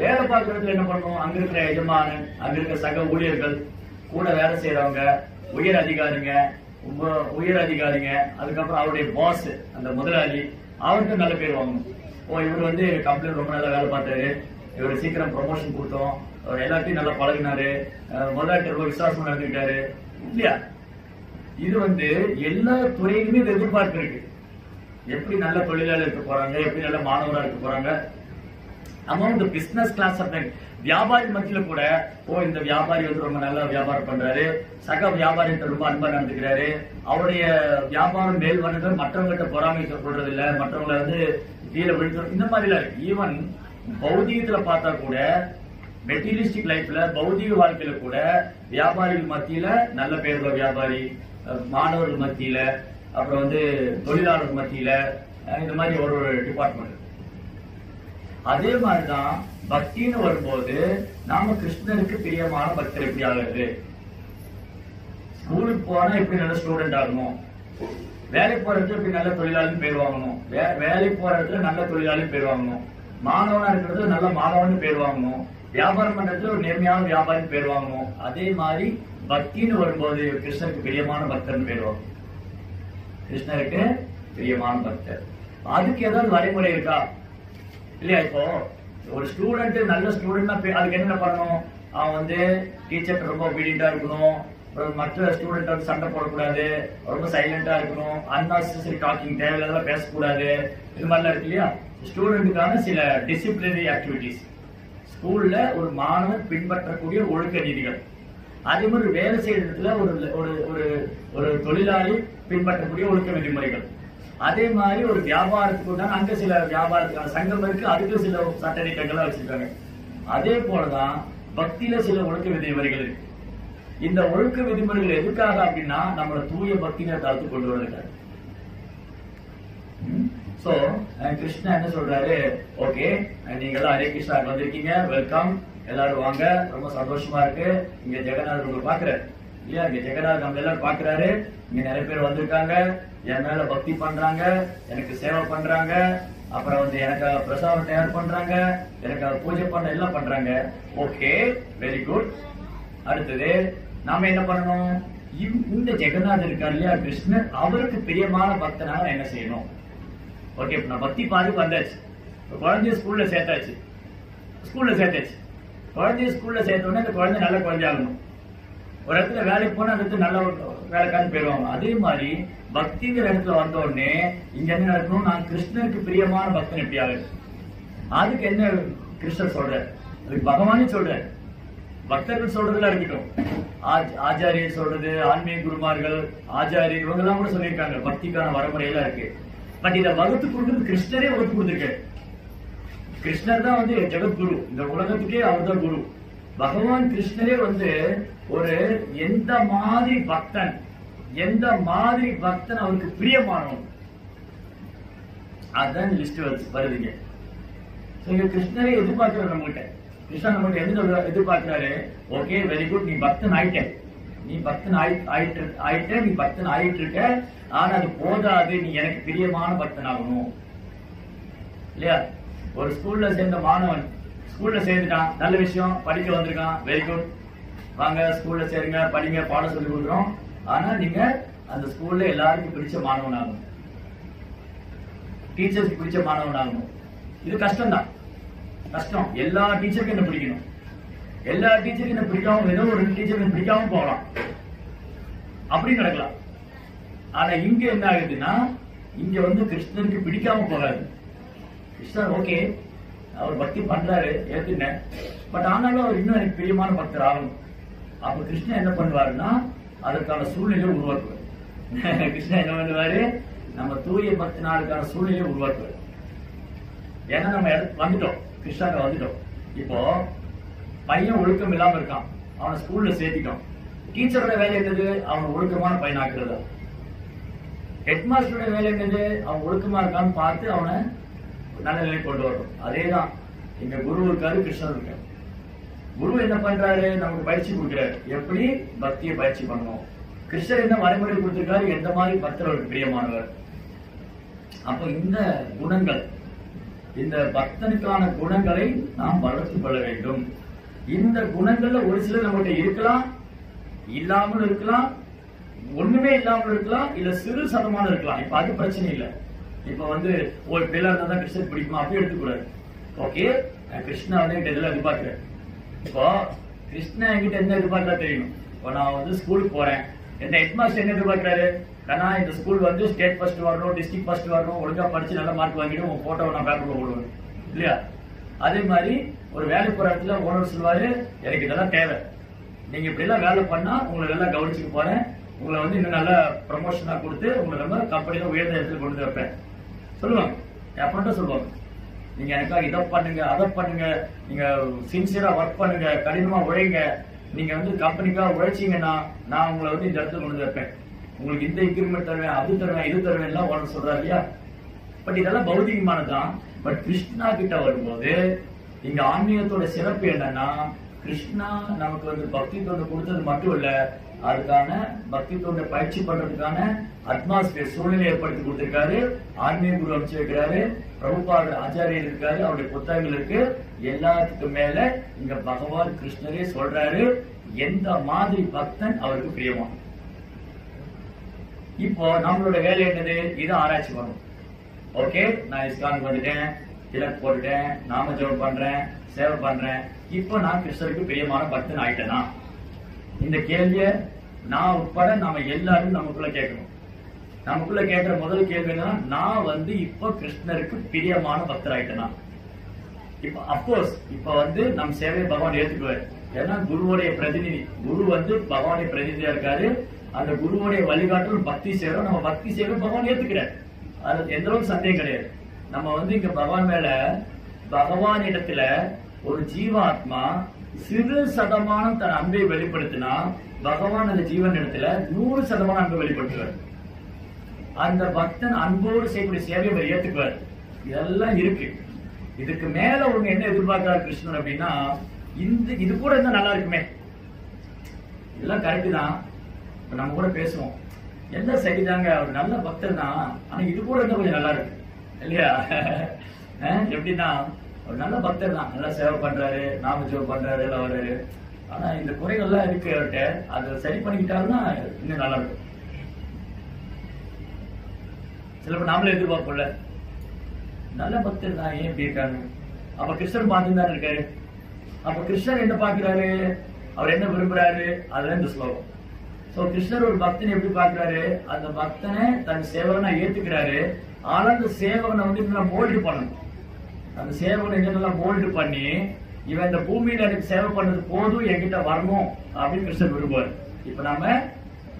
வேலை பார்க்குற இடத்துல என்ன பண்ணுவோம், அங்க இருக்கிற எஜமானன், அங்க இருக்கிற சக ஊழியர்கள், கூட வேலை செய்யறவங்க, உயர் அதிகாரிங்க, அதுக்கப்புறம் அவருடைய பாஸ், அந்த முதலாளி, அவருக்கு நல்ல பேர் வாங்கணும். இவர் வந்து கம்பெனி ரொம்ப நல்லா வேலை பார்த்தாரு, இவர் சீக்கிரம் ப்ரொமோஷன் கொடுத்தோம், அவர் எல்லாத்தையும் நல்லா பழகினாரு, முதலாளி ரொம்ப விசுவாசமா நடந்துக்கிட்டாரு இல்லையா? இது வந்து எல்லா துறையிலுமே இது எதிர்பார்ப்பு இருக்கு. எப்படி நல்ல தொழிலாளர் இருக்க போறாங்க, எப்படி நல்ல மாணவராக இருக்க போறாங்க, among the business class of வியாபாரி மத்தியில கூட இந்த வியாபாரி வந்து ரொம்ப நல்லா வியாபாரம் பண்றாரு, சக வியாபாரிகிட்ட ரொம்ப அன்பா நடந்துக்கிறாரு, அவருடைய வியாபாரம் மேல் வந்து மற்றவங்ககிட்ட பொறாமை சொல்றது இல்ல, மற்றவங்களை வந்து கீழே விழுந்து இந்த மாதிரி எல்லாம் இருக்கு. ஈவன் பௌதிகத்துல பார்த்தா கூட மெட்டீரியலிஸ்டிக் லைஃப்ல பௌதிக வாழ்க்கையில கூட வியாபாரிகள் மத்தியில நல்ல பேர் உள்ள வியாபாரி, மாணவர்கள் மத்தியில, அப்புறம் வந்து தொழிலாளர்கள் மத்தியில, இந்த மாதிரி ஒரு டிபார்ட்மெண்ட். அதே மாதிரிதான் பக்தின்னு வரும்போது நாம கிருஷ்ணருக்கு பிரியமான பக்தர் எப்படி ஆகுறது? ஸ்கூலுக்கு போனா எப்படி நல்ல ஸ்டூடெண்ட் ஆகணும், வேலைக்கு போற இடத்துல எப்படி நல்ல தொழிலாளி பேர் வாங்கணும், வேலைக்கு போற இடத்துல நல்ல தொழிலாளி பேர் வாங்கணும், மாணவனா இருக்கிறது நல்ல மாணவன் பேர் வாங்கணும், வியாபாரம் பண்றதுல ஒரு நேர்மையான வியாபாரி பேர் வாங்கணும். அதே மாதிரி பக்தின்னு வரும்போது கிருஷ்ணருக்கு பிரியமான பக்தர்னு பேர் வாங்கணும். கிருஷ்ணருக்கு பிரியமான பக்தர். அதுக்கு ஏதாவது வரைமுறை இருக்கா இல்லையா? இப்போ ஒரு ஸ்டூடெண்ட் நல்ல ஸ்டூடெண்ட் அதுக்கு என்ன பண்ணணும்? அவன் வந்து டீச்சர் ரொம்ப ஒபீடியண்டா இருக்கணும், மற்ற ஸ்டூடெண்ட் வந்து சண்டை போடக்கூடாது, ரொம்ப சைலண்டா இருக்கணும், அன்னெசரி டாக்கிங் தேவையில்லாத பேசக்கூடாது, இது மாதிரிலாம் இருக்கு இல்லையா? ஸ்டூடெண்ட்டுக்கான சில டிசிப்ளினரி ஆக்டிவிட்டிஸ், ஸ்கூல்ல ஒரு மாணவன் பின்பற்றக்கூடிய ஒழுக்க நீதிகள். அதே மாதிரி வேலை செய்யற இடத்துல ஒரு தொழிலாளி பின்பற்றக்கூடிய ஒழுக்க விதிமுறைகள். அதே மாதிரி ஒரு வியாபாரத்துக்கு அங்க சில வியாபாரத்துக்கான சங்கம் இருக்கு, அதுக்கு சில சட்ட திட்டங்கள்லாம் வச்சிருக்காங்க. அதே போலதான் பக்தியில சில ஒழுக்க விதிமுறைகள் இருக்கு. இந்த ஒழுக்க விதிமுறைகள் எதுக்காக அப்படின்னா நம்மளோட தூய பக்தியை தாழ்த்து கொண்டு வருகிறார். சோ கிருஷ்ணா என்ன சொல்றாரு? ஓகே, நீங்க எல்லாம் ஹரே கிருஷ்ணா வந்திருக்கீங்க, வெல்கம், எல்லாரும் வாங்க, ரொம்ப சந்தோஷமா இருக்கு. இங்க ஜெகநாதர் உங்களை பாக்குறாரு இல்லையா? இங்க ஜெகநாதர் நம்ம எல்லாரும் பாக்குறாரு. இங்க நிறைய பேர் வந்திருக்காங்க, என் மேல பக்தி பண்றாங்க, எனக்கு சேவை பண்றாங்க, அப்புறம் வந்து எனக்கு பிரசாதம் தயார் பண்றாங்க, எனக்கு பூஜை பண்ண எல்லாம் பண்றாங்க. Okay, very good. அடுத்தது நாம என்ன பண்ணணும்? இந்த ஜெகநாதர் இருக்கார் இல்லையா கிருஷ்ணர், அவருக்கு பிரியமான பக்தனாக என்ன செய்யணும்? ஓகே, இப்ப நான் பக்தி பாதி வந்தாச்சு, குழந்தைய ஸ்கூல்ல சேர்த்தாச்சு, குழந்தைய ஸ்கூல்ல சேர்த்த உடனே அந்த குழந்தை நல்ல குழந்தை ஆகணும். ஒரு இடத்துல வேலைக்கு போனா அந்த இடத்துல நல்ல வேலைக்காரன் போயிடுவாங்க. அதே மாதிரி பக்திங்கிற இடத்துல வந்த உடனே இங்க என்ன நடக்கணும்? நான் கிருஷ்ணருக்கு பிரியமான பக்தன் எப்படி ஆகுது? அதுக்கு என்ன கிருஷ்ணர் சொல்ற? அதுக்கு பகவானே சொல்ற. பக்தர்கள் சொல்றதுல இருக்கட்டும், ஆச்சாரியர் சொல்றது, ஆன்மீக குருமார்கள், ஆச்சாரியர் இவங்க எல்லாம் கூட சொல்லியிருக்காங்க பக்திக்கான வரைமுறையெல்லாம் இருக்கு. பட் இதை வகுத்து கொடுத்தது கிருஷ்ணரே வகுத்து கொடுத்திருக்காரு. கிருஷ்ணர் தான் வந்து ஜெகத்குரு, இந்த உலகத்துக்கே அவர் தான் குரு. பகவான் கிருஷ்ணரே வந்து ஒரு எந்த மாதிரி பக்தன் அவருக்கு பிரியமானவன் அதான் லிஸ்ட் வருதுங்க. கிருஷ்ணரே எதிர்பார்க்கிறார் நம்மகிட்ட. கிருஷ்ணா நம்மகிட்ட எந்த எதிர்பார்க்கிறாரு? ஓகே, வெரி குட், நீ பக்தன் ஆயிட்ட, நீ பக்தன் ஆயிட்டு இருக்க, ஆனா அது போதாது, நீ எனக்கு பிரியமான பக்தன் ஆகணும் இல்லையா? ஒரு ஸ்கூல்ல சேர்ந்த மாணவன் ஸ்கூல்ல சேர்ந்துட்டான், நல்ல விஷயம், படிக்க வந்திருக்கான், வெரி குட், வாங்க ஸ்கூல்ல சேருங்க, படிங்க, பாடம் சொல்லி கொடுக்குறோம். ஆனா நீங்க அந்த ஸ்கூல்ல எல்லாருக்கும் பிடிச்ச மாணவன் ஆகணும், டீச்சருக்கு பிடிச்ச மாணவன் ஆகணும். இது கஷ்டம் தான், கஷ்டம். எல்லா டீச்சருக்கும் என்ன பிடிக்கணும், எல்லா டீச்சருக்கும் என்ன பிடிக்காம, ஏதோ ஒரு டீச்சருக்கு பிடிக்காம போகலாம், அப்படி நடக்கலாம். ஆனா இங்க என்ன ஆகுதுன்னா, இங்க வந்து கிருஷ்ணருக்கு பிடிக்காம போகாது. கிருஷ்ணர் ஓகே, அவர் பக்தி பண்றாரு, ஏத்துட்டேன், பட் ஆனாலும் அவர் இன்னும் எனக்கு பிரியமான பக்தர் ஆகணும். அப்ப கிருஷ்ணன் என்ன பண்ணுவாருன்னா அதற்கான சூழ்நிலையை உருவாக்குவார். கிருஷ்ணன் என்ன பண்ணுவாரு? நம்ம தூய பக்தனாருக்கான சூழ்நிலையை உருவாக்குவார். ஏன்னா நம்ம வந்துட்டோம், கிருஷ்ணாங்க வந்துட்டோம். இப்போ பையன் ஒழுக்கம் இல்லாம இருக்கான், அவனை ஸ்கூல்ல சேர்த்திட்டோம். டீச்சரோட வேலை என்னது? அவன் ஒழுக்கமான பையன் ஆக்குறதா. ஹெட் மாஸ்டரோட வேலை என்னது? அவன் ஒழுக்கமா இருக்கான்னு பார்த்து அவனை நல்ல நிலை கொண்டு வரணும். அதேதான் எங்க குரு இருக்காரு, கிருஷ்ணர் இருக்காரு. குரு என்ன பண்றாரு? நமக்கு பயிற்சி கொடுக்கிறாரு, எப்படி பக்தியை பயிற்சி பண்ணணும். கிருஷ்ணர் என்ன வரைமுறை கொடுத்திருக்காரு? எந்த மாதிரி பக்தர்களுக்கு பிரியமானவர். அப்ப இந்த குணங்கள், இந்த பக்தனுக்கான குணங்களை நாம் வளர்த்துக் கொள்ள வேண்டும். இந்த குணங்கள்ல ஒரு சிலர் நம்மகிட்ட இருக்கலாம், இல்லாமல் இருக்கலாம், ஒண்ணுமே இல்லாமல் இருக்கலாம், இல்ல சிறு சதமான இருக்கலாம். இப்ப அது பிரச்சனை இல்லை. இப்ப வந்து ஒரு பிள்ளை இருந்தா தான் கிருஷ்ணன் பிடிக்குமா அப்படி எடுத்துக்கூடாது. ஓகே, கிருஷ்ணா வந்து என்கிட்ட இதெல்லாம் எதிர்பார்க்கிறேன். இப்போ கிருஷ்ணா என்கிட்ட என்ன எதிர்பார்க்கறா தெரியும். இப்போ நான் வந்து ஸ்கூலுக்கு போறேன், எந்த ஹெட் மாஸ்டர் என்ன எதிர்பார்க்கிறாரு? ஆனா இந்த ஸ்கூல் வந்து ஸ்டேட் ஃபர்ஸ்ட் வரணும், டிஸ்ட்ரிக்ட் ஃபர்ஸ்ட் வரணும், ஒழுங்கா படிச்சு நல்ல மார்க் வாங்கிட்டு உங்க போட்டோ நான் பேப்பர்ல போடுவேன் இல்லையா? அதே மாதிரி ஒரு வேலை போற இடத்துல ஓனர் சொல்லுவாரு, எனக்கு இதெல்லாம் தேவை, நீங்க இப்படி எல்லாம் வேலை பண்ணா உங்களை எல்லாம் கவனிச்சுட்டு போறேன், உங்களை வந்து இன்னும் நல்ல ப்ரமோஷனா கொடுத்து உங்களை ரொம்ப கம்பெனியில உயர்ந்த இடத்துல கொண்டு வைப்பேன் சொல்லுவாங்க. அப்புறம் சொல்லுவாங்க, நீங்க எனக்காக இதை பண்ணுங்க, அதை பண்ணுங்க, நீங்க சின்சியரா ஒர்க் பண்ணுங்க, கடினமா உழைங்க, நீங்க வந்து கம்பெனிக்காக உழைச்சீங்கன்னா நான் உங்களை வந்து இந்த இடத்துல கொண்டு வைப்பேன், உங்களுக்கு இந்த இன்கிரிமெண்ட் தருவேன், அது தருவேன், இது தருவேன் எல்லாம் ஓனர் சொல்றாரு இல்லையா. பட் இதெல்லாம் பௌதிகமானதான். பட் கிருஷ்ணா கிட்ட வரும்போது இங்க ஆன்மீகத்தோட சிறப்பு என்னன்னா, கிருஷ்ணா நமக்கு வந்து பக்தி தொண்டு கொடுத்தது மட்டும் இல்ல, அதுக்கான பக்தி தொண்டை பயிற்சி பண்றதுக்கான அட்மாஸ்பியர் சூழ்நிலை ஏற்படுத்தி கொடுத்திருக்காரு. ஆன்மீக குரு அமைச்சு வைக்கிறாரு, பிரபுபாதர் ஆச்சாரியர் இருக்காரு, அவருடைய புத்தகங்கள் இருக்கு. எல்லாத்துக்கும் மேல இங்க பகவான் கிருஷ்ணரே சொல்றாரு எந்த மாதிரி பக்தன் அவருக்கு பிரியமா. இப்போ நம்மளோட வேலை என்னது, இதை ஆராய்ச்சி பண்ணணும். ஓகே, நான் இஸ்கானுக்கு வந்துட்டேன், திலக் போட்டுட்டேன், நாம ஜெபம் பண்றேன், சேவை பண்றேன், இப்போ நான் கிருஷ்ணருக்கு பிரியமான பக்தன் ஆயிட்டேனா? இந்த கேள்விய நான் உட்பட நாம எல்லாரும் நமக்குள்ள கேட்கணும். நமக்குள்ள கேட்கிற முதல் கேள்வி என்னன்னா, நான் வந்து இப்போ கிருஷ்ணருக்கு பிரியமான பக்தர் ஆயிட்டேனா? இப்ப அப்கோர்ஸ் இப்ப வந்து நம் சேவையை பகவான் ஏத்துக்குவார். ஏன்னா குருவோடைய பிரதிநிதி, குரு வந்து பகவானுடைய பிரதிநிதியா இருக்காரு. அந்த குருவோடைய வழிகாட்டல் பக்தி சேவை, நம்ம பக்தி சேவை பகவான் ஏத்துக்கிறார். அது எந்த அளவுக்கு சந்தேகம் கிடையாது. நம்ம வந்து இங்க பகவான் மேல, பகவான் இடத்துல ஒரு ஜீவாத்மா சிறு சதமானம் தன் அன்பை வெளிப்படுத்தினா பகவான் அந்த ஜீவன் இடத்துல 100% அன்பை வெளிப்படுத்துவார். அந்த பக்தன் அன்போடு செய்யக்கூடிய சேவையை அவர் ஏத்துக்குவார். இதெல்லாம் இருக்கு. இதுக்கு மேல ஒண்ணு என்ன எதிர்பார்க்கிறார் கிருஷ்ணன் அப்படின்னா, இது கூட இருந்தா நல்லா இருக்குமே, இதெல்லாம் கரெக்ட் தான், நம்ம கூட பேசுவோம், எல்லாம் சரிதாங்க, அவர் நல்ல பக்தர் தான், ஆனா இது கூட இருந்தா கொஞ்சம் நல்லா இருக்கு இல்லையா. எப்படின்னா ஒரு நல்ல பக்தர் தான், நல்லா சேவை பண்றாரு, நாம ஜெபம் பண்றாரு, எல்லாம் வர்றாரு, ஆனா இந்த குறைகள்லாம் இருக்கு அவர்கிட்ட, அதை சரி பண்ணிக்கிட்டாருன்னா இன்னும் நல்லா இருக்கும். சில பேர் நாமளே எதிர்பார்ப்போம்ல, நல்ல பக்தர் தான், ஏன் இப்படி இருக்காங்க? அப்ப கிருஷ்ணன் பார்த்து தான் இருக்காரு. அப்ப கிருஷ்ணர் என்ன பாக்குறாரு, அவர் என்ன விரும்புறாரு, அதுல இந்த ஸ்லோகம். சோ கிருஷ்ணர் ஒரு பக்தனை எப்படி பாக்குறாரு, அந்த பக்தனை தன் சேவகனா ஏத்துக்கிறாரு. ஆனா அந்த சேவகனை வந்து இன்னும் மோல்டு பண்ணணும். அந்த சேவகனை என்னெல்லாம் மோல்டு பண்ணி, இவன் இந்த பூமியில எனக்கு சேவை பண்ணது போதும், என்கிட்ட வரணும் அப்படின்னு கிருஷ்ணர் விரும்புவார். இப்ப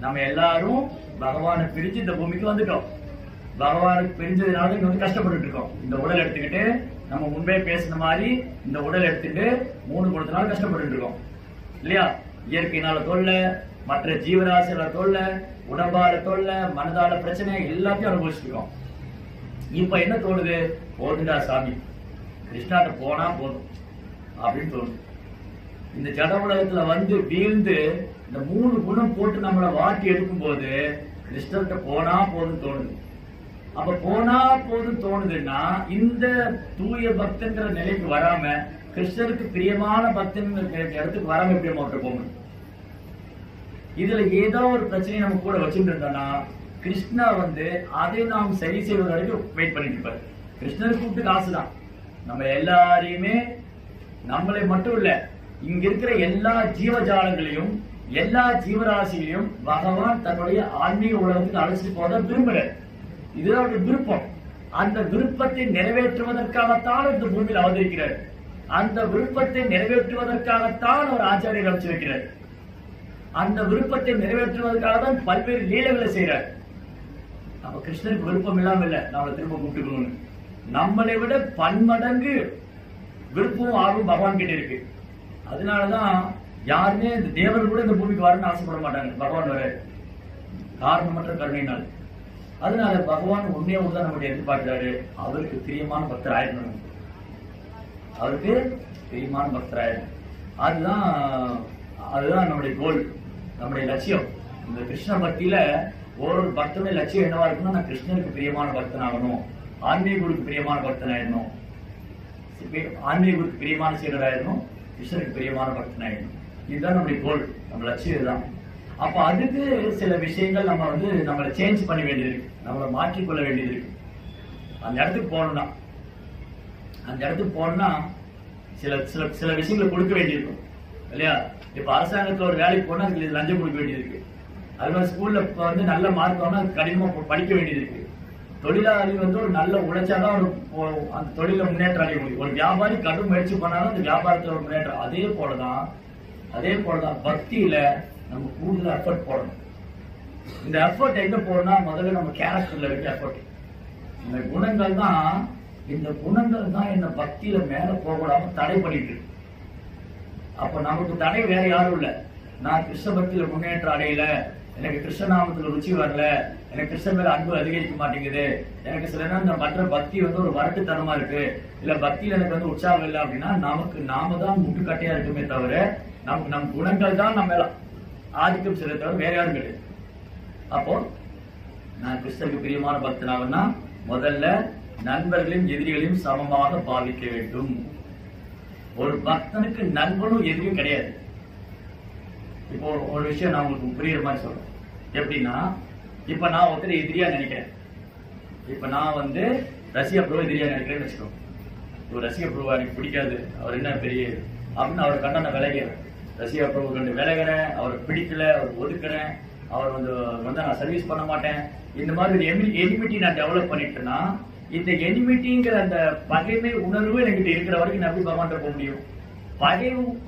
நம்ம எல்லாரும் பகவானை பிரிச்சு இந்த பூமிக்கு வந்துட்டோம். பகவானுக்கு பிரிஞ்சதுனால இங்க வந்து கஷ்டப்பட்டு இருக்கோம். இந்த உடல் எடுத்துக்கிட்டு, நம்ம முன்பே பேசின மாதிரி இந்த உடல் எடுத்துட்டு 3 குணத்தினால கஷ்டப்பட்டு இருக்கோம் இல்லையா. இயற்கையினால தொல்லை, மற்ற ஜீவராசியால தொல்லை, உடம்பால தொல்லை, மனதால பிரச்சனை, எல்லாத்தையும் அனுபவிச்சிருக்கோம். இப்ப என்ன தோணுது, போதுண்டா சாமி, கிருஷ்ணாட்ட போனா போதும் அப்படின்னு தோணுது. இந்த ஜட உலகத்துல வந்து வீழ்ந்து இந்த 3 குணம் போட்டு நம்மளை வாட்டி எடுக்கும் போது கிருஷ்ணர்கிட்ட போனா போதும் தோணுது. அப்ப போனா போதும் தோணுதுன்னா, இந்த தூய பக்தங்கிற நிலைக்கு வராம கிருஷ்ணருக்கு பிரியமான பக்தன் இடத்துக்கு வராம எப்படி நம்ம போகணும்? இதுல ஏதோ ஒரு பிரச்சனையை நம்ம கூட வச்சுட்டு இருந்தோம்னா, கிருஷ்ணா வந்து அதை நாம் சரி செய்வது வரைக்கும் வெயிட் பண்ணிட்டு இருப்பாரு. கிருஷ்ணருக்கு கூப்பிட்டு காசுதான். நம்ம எல்லாரையுமே, நம்மளை மட்டும் இல்ல, இங்க இருக்கிற எல்லா ஜீவஜாலங்களையும் எல்லா ஜீவராசிகளையும் பகவான் தன்னுடைய ஆன்மீக உலகத்துக்கு அழைச்சிட்டு போத விரும்புறார். இதுதான் விருப்பம். அந்த விருப்பத்தை நிறைவேற்றுவதற்காகத்தான் இந்த பூமியில் அவதரிக்கிறார். அந்த விருப்பத்தை நிறைவேற்றுவதற்காகத்தான் ஒரு ஆச்சாரியர் அமைச்சு வைக்கிறார். அந்த விருப்பத்தை நிறைவேற்றுவதற்காக தான் பல்வேறு லீலைகளை செய்யறார். நம்ம கிருஷ்ணருக்கு விருப்பம் இல்லாம இல்ல நம்மளை திரும்ப கூப்பிட்டுக்கணும்னு. நம்மளை விட பன்மடங்கு விருப்பம் ஆர்வம் பகவான் கிட்ட இருக்கு. அதனாலதான் யாருமே இந்த தேவர்கள் கூட இந்த பூமிக்கு வரணும்னு ஆசைப்பட மாட்டாங்க. பகவான் வர காரணமற்ற கருணையினால். அதனால பகவான் உண்மையை ஒன்றுதான் நம்மகிட்ட எதிர்பார்க்கிறாரு, அவருக்கு பிரியமான பக்தர் ஆயிடணும். அவருக்கு பிரியமான பக்தர் ஆயிடணும். அதுதான் நம்முடைய கோல், நம்முடைய லட்சியம். இந்த கிருஷ்ண பக்தியில ஒரு பக்தனுடைய லட்சியம் என்னவா இருக்குன்னா, நான் கிருஷ்ணருக்கு பிரியமான பக்தன் ஆகணும், ஆன்மீக குருக்கு பிரியமான பக்தன் ஆயிடணும், ஆன்மீக குருக்கு பிரியமான சீடர் ஆயிடணும், கிருஷ்ணருக்கு பிரியமான பக்தன் ஆயிடணும். இதுதான் நம்முடைய கோல், நம்ம லட்சியம் தான். அப்ப அதுக்கு சில விஷயங்கள் நம்ம வந்து நம்மளை சேஞ்ச் பண்ண வேண்டியது இருக்கு, நம்மளை மாற்றிக்கொள்ள வேண்டியது இருக்கு. அந்த இடத்துக்கு போகணும்னா சில சில சில விஷயங்களை கொடுக்க வேண்டியிருக்கும் இல்லையா. இப்ப அரசாங்கத்துல ஒரு வேலைக்கு போனா அதுக்கு லஞ்சம் கொடுக்க வேண்டியது இருக்கு. அது மாதிரி ஸ்கூல்ல வந்து நல்ல மார்க் வாங்கினா அது கடினமா படிக்க வேண்டியது இருக்கு. தொழிலாளி வந்து ஒரு நல்ல உழைச்சாதான் அந்த தொழில முன்னேற்றம் அடைய முடியும். ஒரு வியாபாரி கடும் முயற்சி பண்ணாலும் அந்த வியாபாரத்துல ஒரு முன்னேற்றம். அதே போலதான் பக்தியில நம்ம கூடுதல் எஃபர்ட் போடணும். இந்த எஃபர்ட் எங்க போறோம்னா முதல்ல நம்ம கேரக்டர்ல இருக்க எஃபர்ட். இந்த குணங்கள் தான் என்ன பக்தியில மேல போகலாம தடை பண்ணிட்டு இருக்கு. அப்ப நமக்கு தடை வேற யாரும் இல்ல. நான் கிருஷ்ண பக்தியில முன்னேற்றம் அடையல, எனக்கு கிருஷ்ணநாமத்துல ருச்சி வரல, எனக்கு கிருஷ்ண மேல அன்பு அதிகரிக்க மாட்டேங்குது, எனக்கு சில நேரம் இந்த மற்ற பக்தி வந்து ஒரு வரட்டுத்தனமா இருக்கு, இல்ல பக்தியில எனக்கு வந்து உற்சாகம் இல்லை அப்படின்னா நாம தான் முட்டுக்கட்டையா இருக்குமே தவிர நம் குணங்கள் தான் நம்ம ஆதிக்கம் செலுத்த தவிர வேற யாரும் கிடையாது. அப்போ நான் கிருஷ்ணருக்கு பிரியமான பக்தனாகனா முதல்ல நண்பர்களையும் எதிரிகளையும் சமமாக பாவிக்க வேண்டும். ஒரு பக்தனுக்கு நண்பனும் எதிரியும் கிடையாது. இப்போ ஒரு விஷயம் நான் உங்களுக்கு புரியுற மாதிரி சொல்றேன். எப்படின்னா, இப்ப நான் ஒருத்தர் எதிரியா நினைக்கிறேன். இப்ப நான் வந்து ரஷ்யா ப்ரோ எதிரியா நினைக்கிறேன்னு வச்சுக்கோங்க. ஒரு ரஷ்யா ப்ரோவா எனக்கு பிடிக்காது, அவர் என்ன பெரிய அப்படின்னு அவரை கண்ட நான் விலகிறேன். ரஷ்யா ப்ரோ கண்டு விலகிறேன், அவரை பிடிக்கல, அவர் ஒதுக்குறேன், அவர் வந்து நான் சர்வீஸ் பண்ண மாட்டேன். இந்த மாதிரி ஒரு எனிமிட்டி நான் டெவலப் பண்ணிட்டேன்னா, இந்த எனிமிட்டிங்கிற அந்த பகைமை உணர்வு என்கிட்ட இருக்கிற வரைக்கும் நான் எப்படி பகவான்கிட்ட போக முடியும்?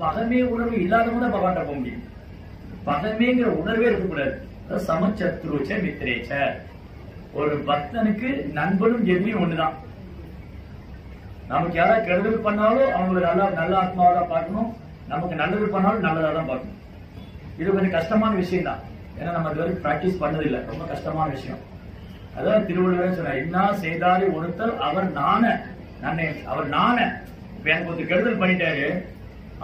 பகைமை உணர்வு இல்லாதவங்க தான் பகவான்கிட்ட போக முடியும். பகைமைங்கிற உணர்வே இருக்கக்கூடாது. சமச்சத்ருச்ச மித்ரேச்ச. ஒரு பக்தனுக்கு நண்பனும் எதிரியும் ஒண்ணுதான். நமக்கு யாராவது கெடுதல் பண்ணாலும் அவங்களுக்கு நல்ல ஆத்மாவை தான் பார்க்கணும், நமக்கு நல்லது பண்ணாலும் நல்லதா தான் பார்க்கணும். இது கொஞ்சம் கஷ்டமான விஷயம் தான். ஏன்னா நம்ம இது வரைக்கும் பிராக்டிஸ் பண்ணதில்லை. ரொம்ப கஷ்டமான விஷயம். அதான் திருவள்ளுவர் சொன்னார், இன்னா செய்தாரி ஒருத்தர் அவர் நான. இப்ப எனக்கு ஒரு கெடுதல் பண்ணிட்டாரு,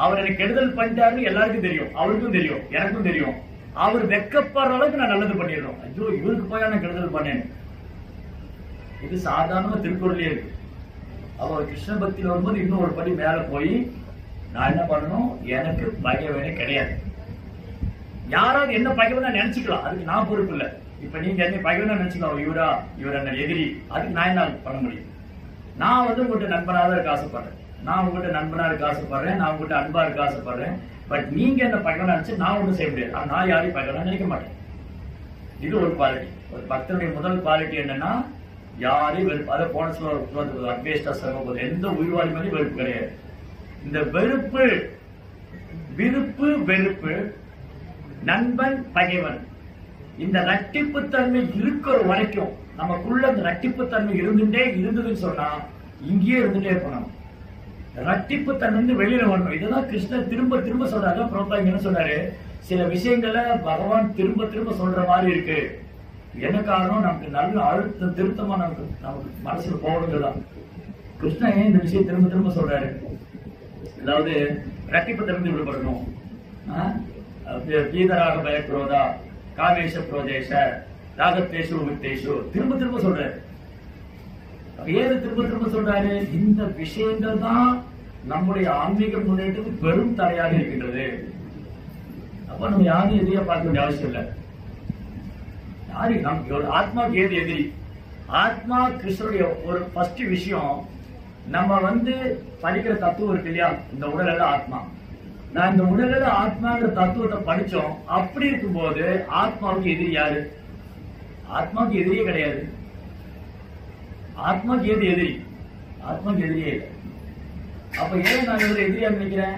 அவர் எனக்கு கெடுதல் பண்ணிட்டாருன்னு எல்லாருக்கும் தெரியும், அவருக்கும் தெரியும், எனக்கும் தெரியும். அவர் வெக்கப்படுற அளவுக்கு நான் நல்லது பண்ணிடுறோம். ஐயோ இவருக்கு போய் நான் கெடுதல் பண்ணேன். இது சாதாரணமா திருக்குறளே இருக்கு. அவர் கிருஷ்ண பக்தியில வரும்போது இன்னும் ஒரு படி மேல போய் நான் என்ன பண்ணணும், எனக்கு பகைவனே கிடையாது. யாராவது என்ன பகைவனா நினைச்சுக்கலாம், அதுக்கு நான் பொறுப்பு இல்லை. இப்ப நீங்க என்ன பகைவனா நினைச்சுக்கலாம், இவர் என்ன எதிரி, அதுக்கு நான் என்ன பண்ண முடியும்? நான் வந்து உங்கள்கிட்ட நண்பனாக இருக்க ஆசைப்படுறேன், நான் உங்கள்கிட்ட நண்பனா இருக்க ஆசைப்படுறேன், நான் உங்கள்கிட்ட அன்பா இருக்க ஆசைப்படுறேன். பட் நீங்க என்ன பகைவனா நினைச்சு நான் ஒன்றும் செய்ய முடியாது. நான் யாரையும் பகைவனா நினைக்க மாட்டேன். இது ஒரு குவாலிட்டி. ஒரு பக்தனுடைய முதல் குவாலிட்டி என்னன்னா, யாரையும் வெறுப்பு. அதை போன அட்வேஸ்டா சொல்லும்போது எந்த உயிர்வாழி மாதிரி வெறுப்பு கிடையாது. இந்த வெறுப்பு, நண்பன் பகைவன், இந்த ரட்டிப்புத்தன்மை இருக்கிற வரைக்கும் நமக்குள்ள இந்த ரட்டிப்புத்தன்மை இருந்ததுன்னு சொன்னா இங்கேயே இருந்துட்டே இருக்கணும். ரட்டிப்புத்தன்மை வெளியில வரணும். இதுதான் கிருஷ்ணர் திரும்ப திரும்ப சொல்றாரு. பிரபா என்ன சொல்றாரு, சில விஷயங்களை பகவான் திரும்ப சொல்ற மாதிரி இருக்கு. என்ன காரணம், நமக்கு நல்ல அழுத்தம் திருத்தமா நமக்கு மனசுல போகணுங்கதான். கிருஷ்ணன் ஏன் இந்த விஷயம் திரும்ப சொல்றாரு? அதாவது ரட்டிப்புத்தன்மை விடுபடணும். பீதராக பயக்ரோதா காமேஷ புரோதேஷ ராகத்தேஷு வித்தேஷு திரும்ப சொல்றாரு. ஏது திரும்ப சொல்றாரு? இந்த விஷயங்கள் தான் நம்முடைய ஆன்மீக முன்னேற்றத்துக்கு பெரும் தடையாக இருக்கின்றது. அப்ப நம்ம யாரும் எதிரியா பார்க்க வேண்டிய அவசியம் இல்லை. யாரு நமக்கு ஒரு ஆத்மாவுக்கு ஏது எதிரி? ஆத்மா கிருஷ்ணருடைய ஒரு ஃபர்ஸ்ட் விஷயம். நம்ம வந்து படிக்கிற தத்துவம் இருக்கு இல்லையா, இந்த உடல் ஆத்மா. நான் இந்த உடல்ல ஆத்மாங்கிற தத்துவத்தை படிச்சோம். அப்படி இருக்கும்போது ஆத்மாவுக்கு எதிரி யாரு? ஆத்மாவுக்கு எதிரியே கிடையாது. ஆத்மாவுக்கு ஏது எதிரி? ஆத்மாவுக்கு எதிரியே இல்லை. அப்ப ஏன் நான் எதிரியா நினைக்கிறேன்?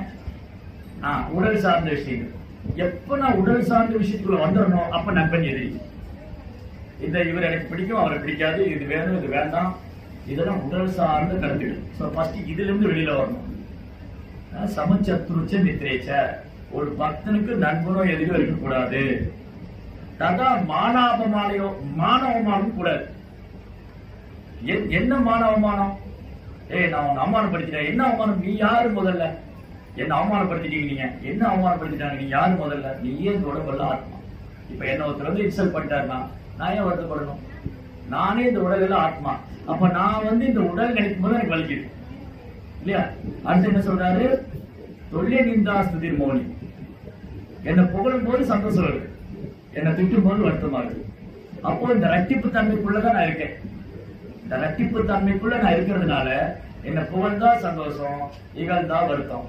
உடல் சார்ந்த விஷயங்கள். எப்ப நான் உடல் சார்ந்த விஷயத்துக்குள்ள வந்துடணும், அப்ப நண்பன் எதிரி. இவர் எனக்கு பிடிக்கும், அவரை பிடிக்காது, இது வேணும், இது வேண்டாம், இதெல்லாம் உடல் சார்ந்த கருத்துக்கள். இதுல இருந்து வெளியில வரணும். சமச்சத்ருச்ச மித்ரேச்ச. ஒரு பக்தனுக்கு நண்பனோ எதிரோ இருக்கக்கூடாது. ததா மானவமானம் கூடாது. என்ன மானவமானம்? நான் உன்னை அவமானப்படுத்திட்டேன். என்ன அவமானம்? நீ யாரு முதல்ல? என்ன அவமானப்படுத்திட்டீங்க? நீங்க என்ன அவமானப்படுத்திட்டாங்க? நீ யாரு முதல்ல? நீ ஏன் உடம்புல ஆத்மா. இப்ப என்ன ஒருத்தர் வந்து இன்சல்ட் பண்ணிட்டாருன்னா நான் ஏன் வருத்தப்படணும்? நானே இந்த உடல் ஆத்மா. அப்ப நான் வந்து இந்த உடல் நினைக்கும் போது எனக்கு வலிக்குது இல்லையா? அடுத்து என்ன சொல்றாரு? தொல்லிய நிந்தா ஸ்துதி மௌனி. என்னை புகழும் போது சந்தோஷம் இருக்கு, என்னை திட்டும் போது வருத்தமா இருக்கு. அப்போ இந்த ரட்டிப்பு தன்மைக்குள்ளதான் நான் இருக்கேன். இந்த ரட்டிப்பு தன்மைக்குள்ள நான் இருக்கிறதுனால என்ன புகழ்ந்தா சந்தோஷம், இகழ்ந்தா வருத்தம்.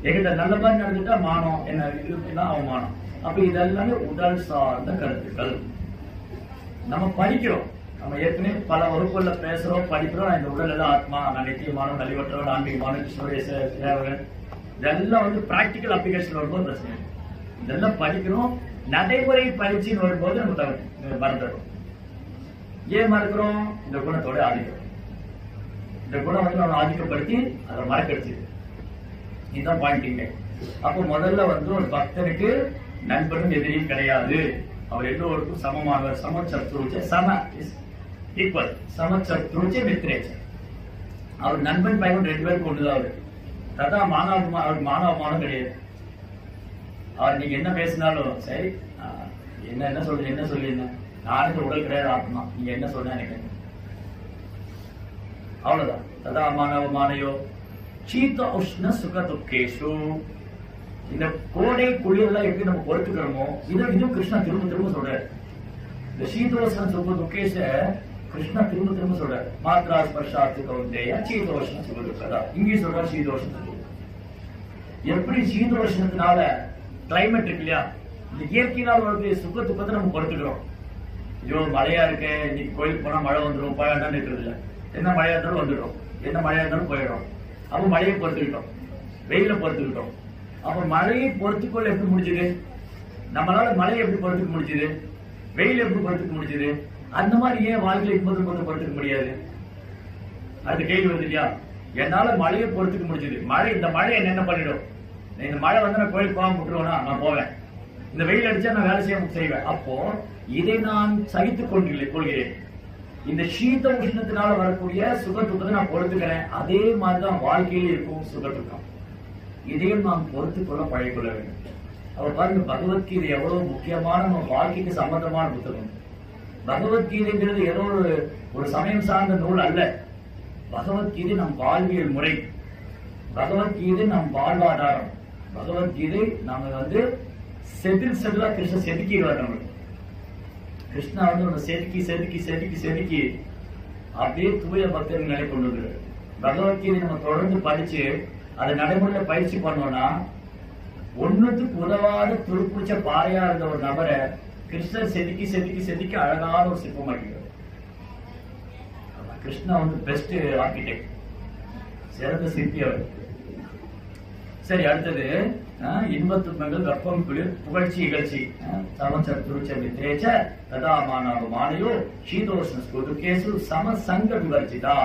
என்கிட்ட நல்ல மாதிரி நடந்துட்டா மானம், என்ன இருக்குன்னா அவமானம். அப்ப இதெல்லாமே உடல் சார்ந்த கருத்துக்கள். நம்ம படிக்கிறோம். நம்ம ஏற்கனவே பல வகுப்புகள்ல பேசுறோம், படிக்கிறோம். இந்த உடல் எல்லாம் ஆத்மா, நான் நித்தியமான நலிவற்றவன், ஆன்மீகமான கிருஷ்ணருடைய சேவகன், இதெல்லாம் வந்து பிராக்டிக்கல் அப்ளிகேஷன் வரும்போது பிரச்சனை. இதெல்லாம் படிக்கிறோம். நடைமுறை பயிற்சின்னு வரும்போது நம்ம மறந்துடும். ஏன் மறக்கிறோம்? இந்த குணத்தோட ஆதிக்கம். இந்த குணம் வந்து நம்ம ஆதிக்கப்படுத்தி அதை மறக்கடிச்சு. இதுதான் பாயிண்டிங்க. அப்போ முதல்ல வந்து ஒரு பக்தனுக்கு நண்பனும் எதிரியும் கிடையாது. அவர் எல்லோருக்கும் சமமானவர். சமச்சத்ருச்ச சம ஈக்குவல். சமச்சத்ருச்ச மித்ரேச்ச. அவர் நண்பன் பையன் 2 பேருக்கு ஒண்ணுதான். அவரு ததா மானவ, அவர் மானவமானம் கிடையாது. அவர் நீங்க என்ன பேசினாலும் சரி, என்ன சொல்றீங்க, நானுக்கு உடல் கிடையாது, ஆத்மா, நீங்க என்ன சொல்ற எனக்கு அவ்வளவுதான். ததா மானவ மானையோ சீத உஷ்ண சுக துக்கேஷு. இந்த கோடை குளிரெல்லாம் எப்படி நம்ம பொறுத்துக்கிறோமோ இதுவும் கிருஷ்ணா திரும்ப சொல்றாரு. இந்த சீதோஷ்ண சுக துக்கேஷ கிருஷ்ணா திரும்ப சொல்றாரு. மாத்ரா ஸ்பர்ஷாத்து கௌந்தேய சீதோஷ்ண சுக துக்கதா. இங்கே சொல்றாரு சீதோஷ்ண. எப்படி சீதோஷ்ணத்தினால கிளைமேட் இருக்கு இல்லையா, இந்த இயற்கையினால் வரக்கூடிய சுக துக்கத்தை நம்ம பொறுத்துக்கிறோம். ஐயோ மழையா இருக்கு, இன்னைக்கு கோயிலுக்கு போனா மழை வந்துடும், போயாண்டான்னு இருக்கிறது இல்லை. என்ன மழையா இருந்தாலும் வந்துடும், என்ன மழையா இருந்தாலும் போயிடும். அப்ப மழையை பொறுத்துக்கிட்டோம், வெயில பொறுத்துக்கிட்டோம். அப்ப மழையை பொறுத்துக்கொள்ள எப்படி முடிஞ்சது? நம்மளால மழையை எப்படி பொறுத்துக்க முடிஞ்சது? வெயில் எப்படி பொறுத்துக்க முடிஞ்சது? அந்த மாதிரி ஏன் வாழ்க்கையை கொஞ்சம் பொறுத்துக்க முடியாது? அது கேள்வி வருது இல்லையா? என்னால மழையை பொறுத்துக்க முடிஞ்சது. இந்த மழை என்ன பண்ணிடும்? இந்த மழை வந்து நான் கோயிலுக்கு போக விட்டுருவேனா? நான் போவேன். இந்த வெயில் அடிச்சா நான் வேலை செய்வேன். அப்போ இதை நான் சகித்துக் கொள்கிறேன். இந்த சீத உஷ்ணத்தினால வரக்கூடிய சுக துக்கத்தை நான் பொறுத்துக்கிறேன். அதே மாதிரிதான் வாழ்க்கையில இருக்கும் சுக துக்கம். இதையும் நாம் பொறுத்துக் கொள்ள பழகிக்கொள்ள வேண்டும். அவர் பாருங்க, பகவத்கீதை எவ்வளவு முக்கியமான நம்ம வாழ்க்கைக்கு சம்பந்தமான புத்தகம். பகவத்கீதைங்கிறது ஏதோ ஒரு சமயம் சார்ந்த நூல் அல்ல. பகவத்கீதை நம் வாழ்வியல் முறை. பகவத்கீதை நம் வாழ்வாதாரம். பகவத்கீதை நாம வந்து செதிலா கிருஷ்ண செதுக்கிடுவார். நம்மளுக்கு கிருஷ்ணா வந்து நம்ம செதுக்கி அப்படியே தூய பக்தர்கள் நிலை கொண்டு வந்து பகவத்கீதை நம்ம தொடர்ந்து படிச்சு அதை நடைமுறையில பயிற்சி பண்ணோம்னா, ஒண்ணுத்துக்கு உதவாத துருப்பிடிச்ச பாறையா இருந்த ஒரு நபரை கிருஷ்ணர் செதுக்கி அழகான ஒரு சிற்பமாக்கிறார். கிருஷ்ணா வந்து பெஸ்ட் ஆர்கிடெக்ட், சிறந்த சிற்பி அவர். சரி, அடுத்தது இன்பத்துன்பங்கள் கற்பம் குளிர் புகழ்ச்சி இகழ்ச்சி. சமச்சத்ருச்ச மித்ரேச்ச ததா மானவ மானையோ சீதோஷ்ண ஸ்புதுகேசு சம சங்க விவர்ஜிதா.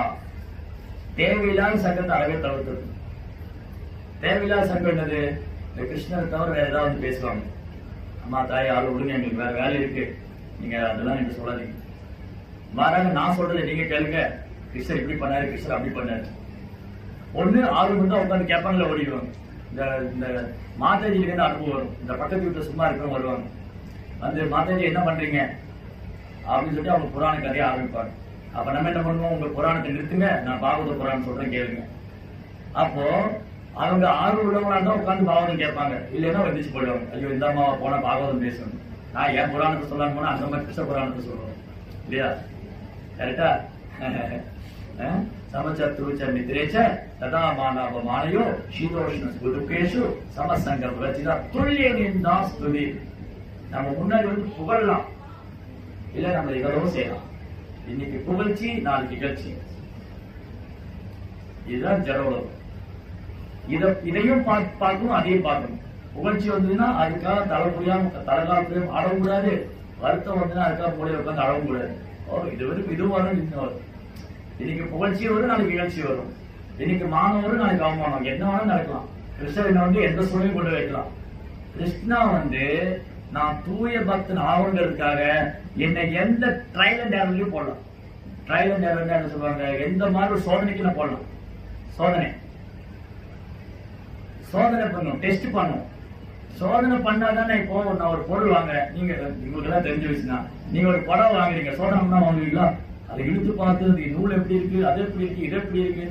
தேவையில்லாத சங்கத்தை அறவே தவிர்த்தது. தேவையில்லாத சங்கம் என்னது? கிருஷ்ணரை தவிர வேற ஏதாவது பேசுவாங்க. அம்மா தாய் ஆளு விடுங்க, எங்களுக்கு வேற வேலை இருக்கு, நீங்க அதெல்லாம் நீங்க சொல்லாதீங்க. மாறாக நான் சொல்றது நீங்க கேளுங்க. கிருஷ்ணர் இப்படி பண்ணாரு, கிருஷ்ணர் அப்படி பண்ணாரு. ஒண்ணு ஆர்வம் தான் உட்காந்து கேட்பாங்கள ஓடிடுவாங்க. இந்த மாதாஜிக்கு இருந்து அனுபவம் வரும். இந்த பக்கத்து வீட்டுல சும்மா இருக்கிறவங்க வருவாங்க. வந்து மாதாஜி என்ன பண்றீங்க அப்படின்னு சொல்லிட்டு அவங்க புராண கதையை ஆரம்பிப்பாங்க. அப்ப நம்ம என்ன பண்ணுவோம்? உங்க புராணத்தை நிறுத்துங்க, நான் பாகவத புராணம் சொல்றேன் கேளுங்க. அப்போ அவங்க ஆர்வம் உள்ளவங்களா இருந்தா உட்காந்து பாகவதம் கேட்பாங்க. இல்லைன்னா வந்துச்சு போயிடுவாங்க. ஐயோ இந்த அம்மாவை போனா பாகவதம் பேசணும், நான் என் புராணத்தை சொல்லலாம் போனா அந்த மாதிரி கிருஷ்ண புராணத்தை சொல்றோம் இல்லையா? கரெக்டா? சமச்சத்ருச்ச மித்ரேச்ச ததா மானவ மானையோ சீதோஷ்ண ஸ்புதுகேஷு சமசங்க விவர்ஜிதா துல்லிய நிந்தா ஸ்துதி. நம்ம முன்னாடி வந்து புகழலாம், இல்ல நம்ம இவ்வளவு செய்யலாம். இன்னைக்கு புகழ்ச்சி, நாளைக்கு இகழ்ச்சி. இதுதான் ஜட உலகம். இதையும் பார்க்கணும், அதையும் பார்க்கணும். புகழ்ச்சி வந்ததுன்னா அதுக்காக தலைகால புரியாம அடவும் கூடாது. வருத்தம் வந்ததுன்னா அதுக்காக மூலையை உட்காந்து அடவும் கூடாது. இது வரும், இது வரும், இன்னும் வரும். இன்னைக்கு புகழ்ச்சி வரும், நாளைக்கு இகழ்ச்சி வரும். இன்னைக்கு மானம் வரும், நாளைக்கு அவமானம். என்ன வேணாலும் நடக்கலாம். கிருஷ்ணன் வந்து எந்த சூழலையும் கொண்டு வைக்கலாம். கிருஷ்ணா வந்து நான் தூய பக்தன் ஆகுங்கிறதுக்காக என்னை எந்த ட்ரையல் அண்ட் எரர்லயும் போடலாம். ட்ரையல் அண்ட் எரர் என்ன சொல்லுவாங்க? எந்த மாதிரி ஒரு சோதனைக்கு நான் போடலாம். சோதனை பண்ணும், டெஸ்ட் பண்ணும். சோதனை பண்ணாதானே இப்போ நான் ஒரு பொருள் வாங்குறேன். நீங்க உங்களுக்கு எல்லாம் தெரிஞ்ச விஷயம் தான். நீங்க ஒரு படம் வாங்குறீங்க, சோதனை பண்ணா வாங்குவீங்களா? அதை இழுத்து பார்த்து நூல் எப்படி இருக்கு, அது எப்படி இருக்கு, இது எப்படி இருக்கு.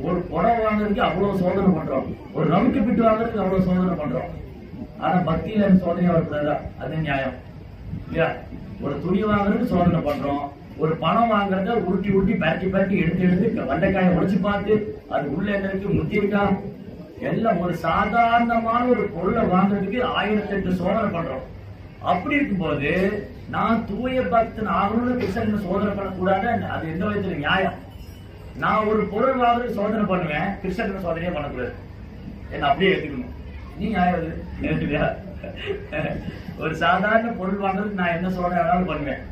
ஒரு புடவை வாங்குறதுக்கு அவ்வளவு சோதனை பண்றோம். ஒரு நம்பிக்கை பிட்டு வாங்குறதுக்கு அவ்வளவு சோதனை பண்றோம். ஆனா பக்தியில சோதனை வரக்கூடாதா? அது நியாயம் இல்லையா? ஒரு துணி வாங்குறதுக்கு சோதனை பண்றோம். ஒரு பணம் வாங்குறத உருட்டி பரட்டி எடுத்து வண்டைக்காயை உடைச்சு பார்த்து அது உள்ள என்ன இருக்கு, முத்தி இருக்கா, எல்லாம் ஒரு சாதாரணமான ஒரு பொருளை வாங்குறதுக்கு 1008 சோதனை பண்றோம். அப்படி இருக்கும்போது நான் தூய பக்தன் ஆகணும்னு கிருஷ்ணன் சோதனை பண்ணக்கூடாது. அது எந்த விதத்துல நியாயம்? நான் ஒரு பொருள் வாங்குறது சோதனை பண்ணுவேன், கிருஷ்ணன் சோதனையே பண்ணக்கூடாது. என்ன அப்படியே எடுத்துக்கணும். நீ நியாயம் ஒரு சாதாரண பொருள் வாங்குறதுக்கு நான் என்ன சோதனை வேணாலும் பண்ணுவேன்,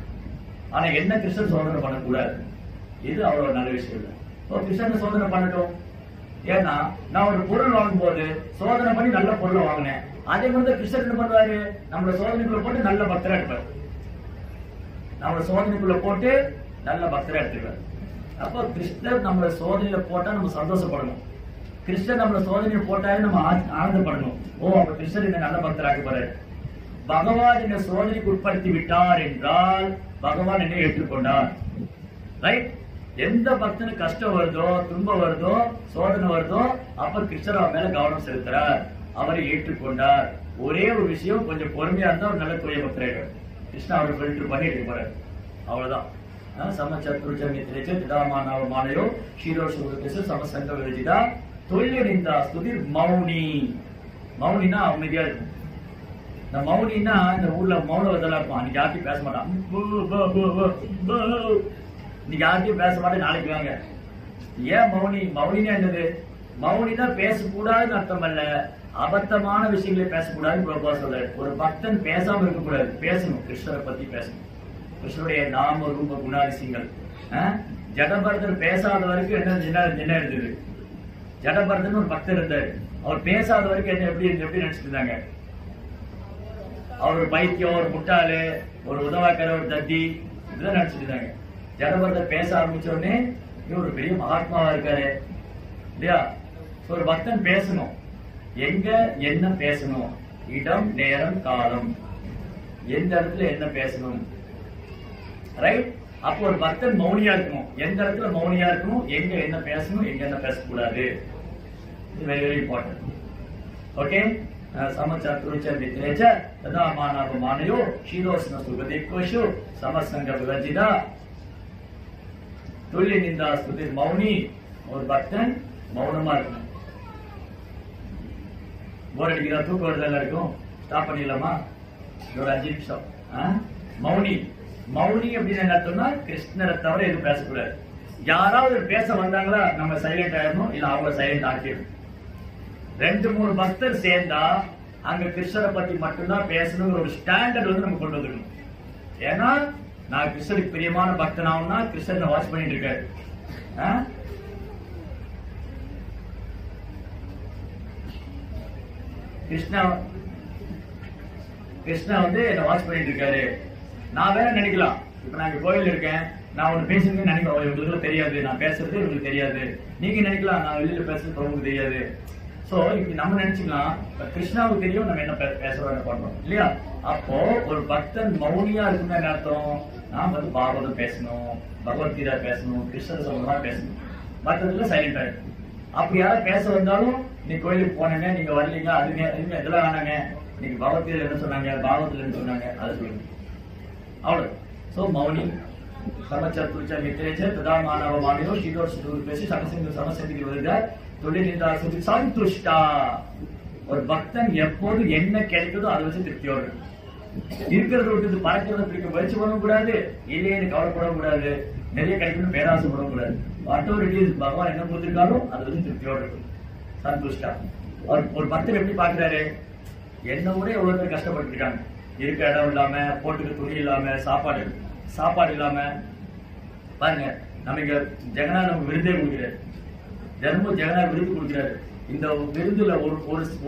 ஆனா என்ன கிருஷ்ணன் சோதனை பண்ணக்கூடாது. இது அவ்வளவு நல்ல விஷயம் இல்லை. கிருஷ்ணன் சோதனை பண்ணட்டும். ஏன்னா நான் ஒரு பொருள் வாங்கும் போது சோதனை பண்ணி நல்ல பொருளை வாங்கினேன். அதே மாதிரி கிருஷ்ணன் என்ன பண்றாரு, நம்மள சோதனைக்குள்ள போட்டு நல்ல பக்தரா எடுப்பாரு. நம்மள சோதனைக்குள்ள போட்டு நல்ல பக்தரா எடுத்துக்கிறார். அப்போ கிருஷ்ணர் நம்மள சோதனையில போட்டா நம்ம சந்தோஷப்படணும். கிருஷ்ணர் நம்மள சோதனையை போட்டாலே நம்ம ஆனந்தப்படணும். அப்ப கிருஷ்ணர் என்ன நல்ல பக்தராக போறாரு. பகவான் என்ன சோதனைக்கு உட்படுத்தி விட்டார் என்றால் பகவான் என்னை ஏற்றுக்கொண்டார். ரைட்? எந்த பக்தனுக்கு கஷ்டம் வருதோ, துன்பம் வருதோ, சோதனை வருதோ, அப்ப கிருஷ்ணர் அவர் மேல கவனம் செலுத்துறார், அவரை ஏற்றுக்கொண்டார். ஒரே ஒரு விஷயம், கொஞ்சம் பொறுமையா இருந்தா ஒரு நல்ல தூய பக்தராக கிருஷ்ணா அவரை ஃபில்டர் பண்ணி எடுக்க போறாரு. அவ்வளவுதான். சமச்சத்ருஜமித்ரேச்சதாமானவமானயோ ஷீரோஷ சமசங்க விரஜிதா தொல்லியறிந்தா ஸ்துதிர் மௌனி. மௌனினா அமைதியா இருக்கும். இந்த மௌனின்னா இந்த ஊர்ல மௌனவதெல்லாம் இருக்கும். அன்னைக்கு யார்ட்டையும் பேச மாட்டான். இன்னைக்கு யார்ட்டையும் பேச மாட்டேன், நாளைக்கு வாங்க. ஏன் மௌனி? மௌனினா என்னது? மௌனினா பேசக்கூடாதுன்னு அர்த்தம் அல்ல, அபத்தமான விஷயங்களை பேசக்கூடாதுன்னு பிரபா சொல்றாரு. ஒரு பக்தன் பேசாம இருக்கக்கூடாது, பேசணும். கிருஷ்ணரை பத்தி பேசணும், கிருஷ்ணனுடைய நாம ரூப குணாதிசயங்கள். ஜடபரதர் பேசாத வரைக்கும் என்ன இருந்தது? ஜடபரதன் ஒரு பக்தர் இருந்தாரு, அவர் பேசாத வரைக்கும் என்ன எப்படி நினைச்சிட்டு இருந்தாங்க? அவர் ஒரு பைத்தியம், ஒரு முட்டாளு, ஒரு உதவாக்கர, ஒரு தத்தி, இப்படிதான் நினைச்சிட்டு இருந்தாங்க. ஜடபரதர் பேச ஆரம்பிச்ச உடனே இவர் ஒரு பெரிய மகாத்மாவா இருக்காரு இல்லையா? ஒரு பக்தன் பேசணும். எங்க என்ன பேசணும்? இடம், நேரம், காலம், எந்த இடத்துல என்ன பேசணும். ரைட்? அப்போ ஒரு பக்தன் மௌனியா இருக்கணும். எந்த இடத்துல மௌனியா இருக்கணும், எங்க என்ன பேசணும், எங்க என்ன பேசக்கூடாது. இது வெரி வெரி இம்பார்ட்டன்ட். ஓகே? சமச்சத்ருஜமித்ரேச்ச ததாமானவமானயோ ஷீரோஷ்ண சுகதேகோஷு சமசங்க விவர்ஜிதா துல்லிய நிந்தா ஸ்துதிர் மௌனி. ஒரு பக்தன் மௌனமா இருக்கணும். போர் அடிக்கிறா, தூக்கம் வருதெல்லாம் இருக்கும், ஸ்டாப் பண்ணிடலாமா? ஒரு 5 நிமிஷம். மௌனி. மௌனி அப்படின்னு என்ன அர்த்தம்னா கிருஷ்ணரை தவிர எதுவும் பேசக்கூடாது. யாராவது பேச வந்தாங்களா நம்ம சைலண்ட் ஆயிடணும், இல்ல அவங்க சைலண்ட் ஆக்கிடணும். 2-3 பக்தர் சேர்ந்தா அங்க கிருஷ்ணரை பத்தி மட்டும்தான் பேசணுங்கிற ஒரு ஸ்டாண்டர்ட் வந்து நம்ம கொண்டு வந்துடணும். ஏன்னா நான் கிருஷ்ணருக்கு பிரியமான பக்தன் ஆகும்னா கிருஷ்ணரை வாட்ச் பண்ணிட்டு இருக்காரு. கிருஷ்ணா வந்து என்ன வாட்ச் பண்ணிட்டு இருக்காரு. நான் வேற நினைக்கலாம், இப்ப நான் கோயில் இருக்கேன், நான் ஒண்ணு பேசுறேன்னு நினைக்கிறோம், இவங்களுக்கு தெரியாது நான் பேசுறது, இவங்களுக்கு தெரியாது. நீங்க நினைக்கலாம் நான் வெளியில பேசுறது உங்களுக்கு தெரியாது. சோ இப்படி நம்ம நினைச்சுக்கலாம், கிருஷ்ணாவுக்கு தெரியும் நம்ம என்ன பேசுறோம், என்ன பண்றோம் இல்லையா? அப்போ ஒரு பக்தன் மௌனியா இருக்குன்னு என்ன அர்த்தம்? நான் வந்து பாகவதம் பேசணும், பகவத்கீதா பேசணும், கிருஷ்ணர் சம்பந்தமா பேசணும், மற்றதுல சைலண்ட் ஆயிடும். அப்படி யாராவது பேச வந்தாலும் நீ கோயிலுக்கு போனீங்க, நீங்க வரலீங்க, அதுங்க இதெல்லாம் ஆனாங்க, நீங்க பகவத்கீதை என்ன சொன்னாங்க, பாகவத்துல என்ன சொன்னாங்க, அதை சொல்லுங்க. அவ்வளவு. சோ மௌனி. சமச்சத்ருஜமித்ரேச்ச ததாமானவமானயோ ஷீரோஷ்ண சுகதேகோஷு சமசங்க விரஜிதா துல்லிய நிந்தா ஸ்துதிர் சந்துஷ்டா. ஒரு பக்தன் எப்போது என்ன கிடைக்குதோ அதை வச்சு திருப்தியோடு இருக்கிறத விட்டு பறக்கிறத பிடிக்க முயற்சி பண்ணக்கூடாது, இல்லையே கவலைப்படக்கூடாது, நிறைய கிடைக்கணும் பேராசைப்படக்கூடாது. வாட்டவர் இட் இஸ், பகவான் என்ன கொடுத்திருக்காலும் அதை வச்சு திருப்தியோடு இருக்கும். சந்துஷ்டா. ஒரு பக்தர் எப்படி பாக்குறாரு? என்ன கூட எவ்வளவு பேர் கஷ்டப்பட்டு இருக்காங்க, இருக்க இடம் இல்லாம, போட்டுக்க துணி இல்லாம, சாப்பாடு இல்லாம. பாருங்க, நம்ம இங்க ஜெகநாத் நமக்கு விருதே கொடுக்கிறாரு, தினமும் ஜெகநாத் விருது கொடுக்கிறாரு. இந்த விருதுல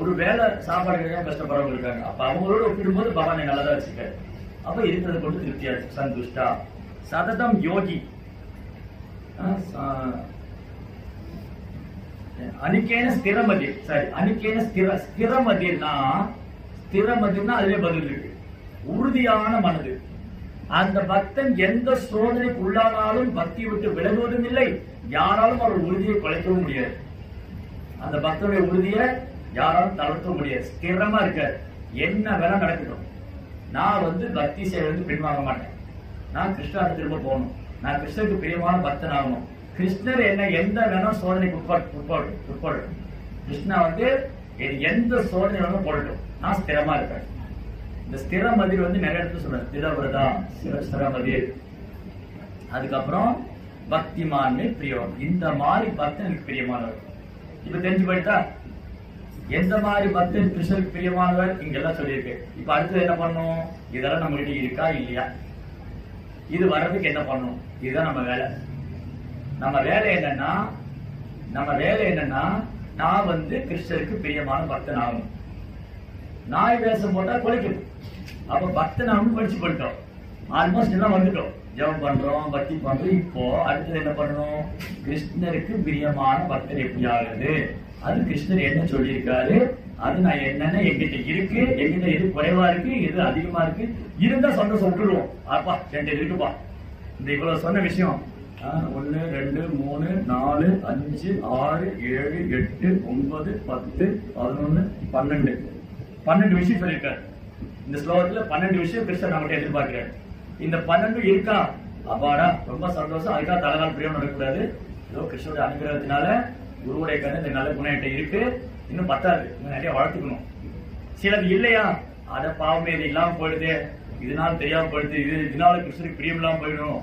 ஒரு வேலை சாப்பாடு கிடைக்காம கஷ்டப்படுறவங்க இருக்காங்க. அப்ப அவங்களோட ஒப்பிடும்போது பகவானை நல்லதா வச்சுக்காரு. அப்ப இருக்கிறத கொண்டு திருப்தியாச்சு. சந்துஷ்டா. சததம் யோகி. அனிக்கேன ஸ்திரமதி. சரி, அனிக்கேன ஸ்திரமதினா அதுவே பதில் இருக்கு. உறுதியான மனது. அந்த பக்தன் எந்த சோதனைக்கு உள்ளானாலும் பக்தி விட்டு விலகுவதும் இல்லை, யாராலும் அவர் உறுதியை குலைக்கவும் முடியாது. அந்த பக்தனுடைய உறுதியை யாராலும் தளர்த்தவும் முடியாது. ஸ்திரமா இருக்காரு. என்ன வேணா நடக்கட்டும், நான் வந்து பக்தி சேவை பின்வாங்க மாட்டேன். நான் கிருஷ்ணாவை திரும்ப போகணும், நான் கிருஷ்ணருக்கு பிரியமான பக்தன் ஆகணும். கிருஷ்ணர் என்ன எந்த வேணா சோதனைக்கு உட்படும். கிருஷ்ணா வந்து எந்த சோதனை வேணும் போடட்டும், நான் ஸ்திரமா இருப்பேன். இந்த ஸ்திரமதிர் வந்து நிறைய இடத்துல சொல்றேன். ஸ்திரவிரதா, ஸ்திரமதிர். அதுக்கப்புறம் பக்திமான் பிரியவன். இந்த மாதிரி பக்தன் எனக்கு பிரியமானவர். இப்ப தெரிஞ்சு போயிட்டா எந்த மாதிரி பக்தன் கிருஷ்ணருக்கு பிரியமானவர் இங்கெல்லாம் சொல்லியிருக்கு. இப்ப அடுத்தது என்ன பண்ணும்? இதெல்லாம் நம்ம கிட்ட இருக்கா இல்லையா? இது வர்றதுக்கு என்ன பண்ணும்? இதுதான் நம்ம வேலை. நம்ம வேலை என்னன்னா நான் வந்து கிருஷ்ணருக்கு பிரியமான பக்தன் ஆகணும். நாய் வேஷம் போட்டா கொலைக்கணும். அப்ப பக்தன் ஆகணும் படிச்சு போயிட்டோம். ஆல்மோஸ்ட் எல்லாம் வந்துட்டோம். ஜெபம் பண்றோம், பக்தி பண்றோம். இப்போ அடுத்தது என்ன பண்ணணும்? கிருஷ்ணருக்கு பிரியமான பக்தர் எப்படி ஆகுது? அது கிருஷ்ணர் என்ன சொல்லியிருக்காரு, அது நான் என்னென்ன எங்கிட்ட இருக்கு, எங்கிட்ட எது குறைவா இருக்கு, எது அதிகமா இருக்கு, இருந்தா சந்தோஷம் விட்டுடுவோம். அப்பா 2 இருக்குப்பா, இந்த இவ்வளவு சொன்ன விஷயம் 1 2 3 4 5 6 7 8 9 10 11 12 விஷயம் சொல்லியிருக்காரு. இந்த ஸ்லோகத்துல 12 விஷயம் கிருஷ்ணர் நம்மகிட்ட எதிர்பார்க்கிறாரு. இந்த 12 இருக்கா? அப்பாடா ரொம்ப சந்தோஷம். அதுக்காக தலைநாள் பிரியம் நடக்கக்கூடாது. ஏதோ கிருஷ்ணோட அனுகிரகத்தினால குருவுடைய கண்ணு இந்த நல்ல குணம் இருக்கு, இன்னும் பத்தாது, இன்னும் நிறைய வளர்த்துக்கணும். சிலது இல்லையா, அத பாவமே இது இல்லாம போயிடுது, இதனால தெரியாம போயிடுது, இதனால கிருஷ்ணருக்கு பிரியம் இல்லாம போயிடணும்,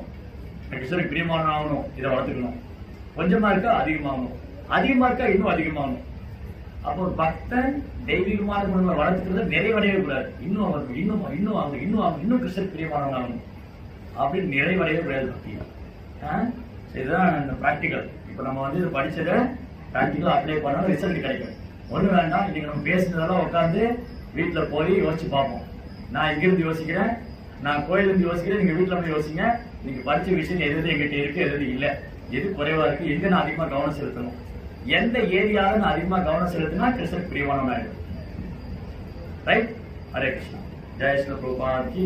கிருஷ்ணருக்கு பிரியமான ஆகணும், இதை வளர்த்துக்கணும். கொஞ்சமா இருக்கா அதிகமாகணும், அதிகமா இருக்கா இன்னும் அதிகமாகணும். அப்போ ஒரு பக்தன் தெய்வீகமான குணங்களை வளர்த்துக்கிறத நிறைவடையவே கூடாது. இன்னும் அவருக்கு இன்னும் கிருஷ்ணருக்கு பிரியமானவன் ஆகணும் அப்படின்னு நிறைவடையவே கூடாது பக்தி. இதுதான் பிராக்டிக்கல். இப்ப நம்ம வந்து படிச்சதை பிராக்டிக்கலா அப்ளை பண்ணாலும் ரிசல்ட் கிடைக்கும். ஒண்ணு வேண்டாம், இன்னைக்கு நம்ம பேசுனதெல்லாம் உட்காந்து வீட்டுல போய் யோசிச்சு பார்ப்போம். நான் இங்கிருந்து யோசிக்கிறேன், நான் கோயிலிருந்து யோசிக்கிறேன், நீங்க வீட்டுல வந்து யோசிங்க. நீங்க படிச்ச விஷயம் எது எங்கிட்ட இருக்கு, எது இல்ல, எது குறைவா இருக்கு, எங்க நான் அதிகமா கவனம் செலுத்தணும், எந்த ஏரியால நான் அதிகமா கவனம் செலுத்தினா கிருஷ்ணருக்கு பிரியமானவன் ஆயிடும். ரைட்? ஹரே கிருஷ்ணா. ஜெய் ஸ்ரீ பிரபுபாத் கி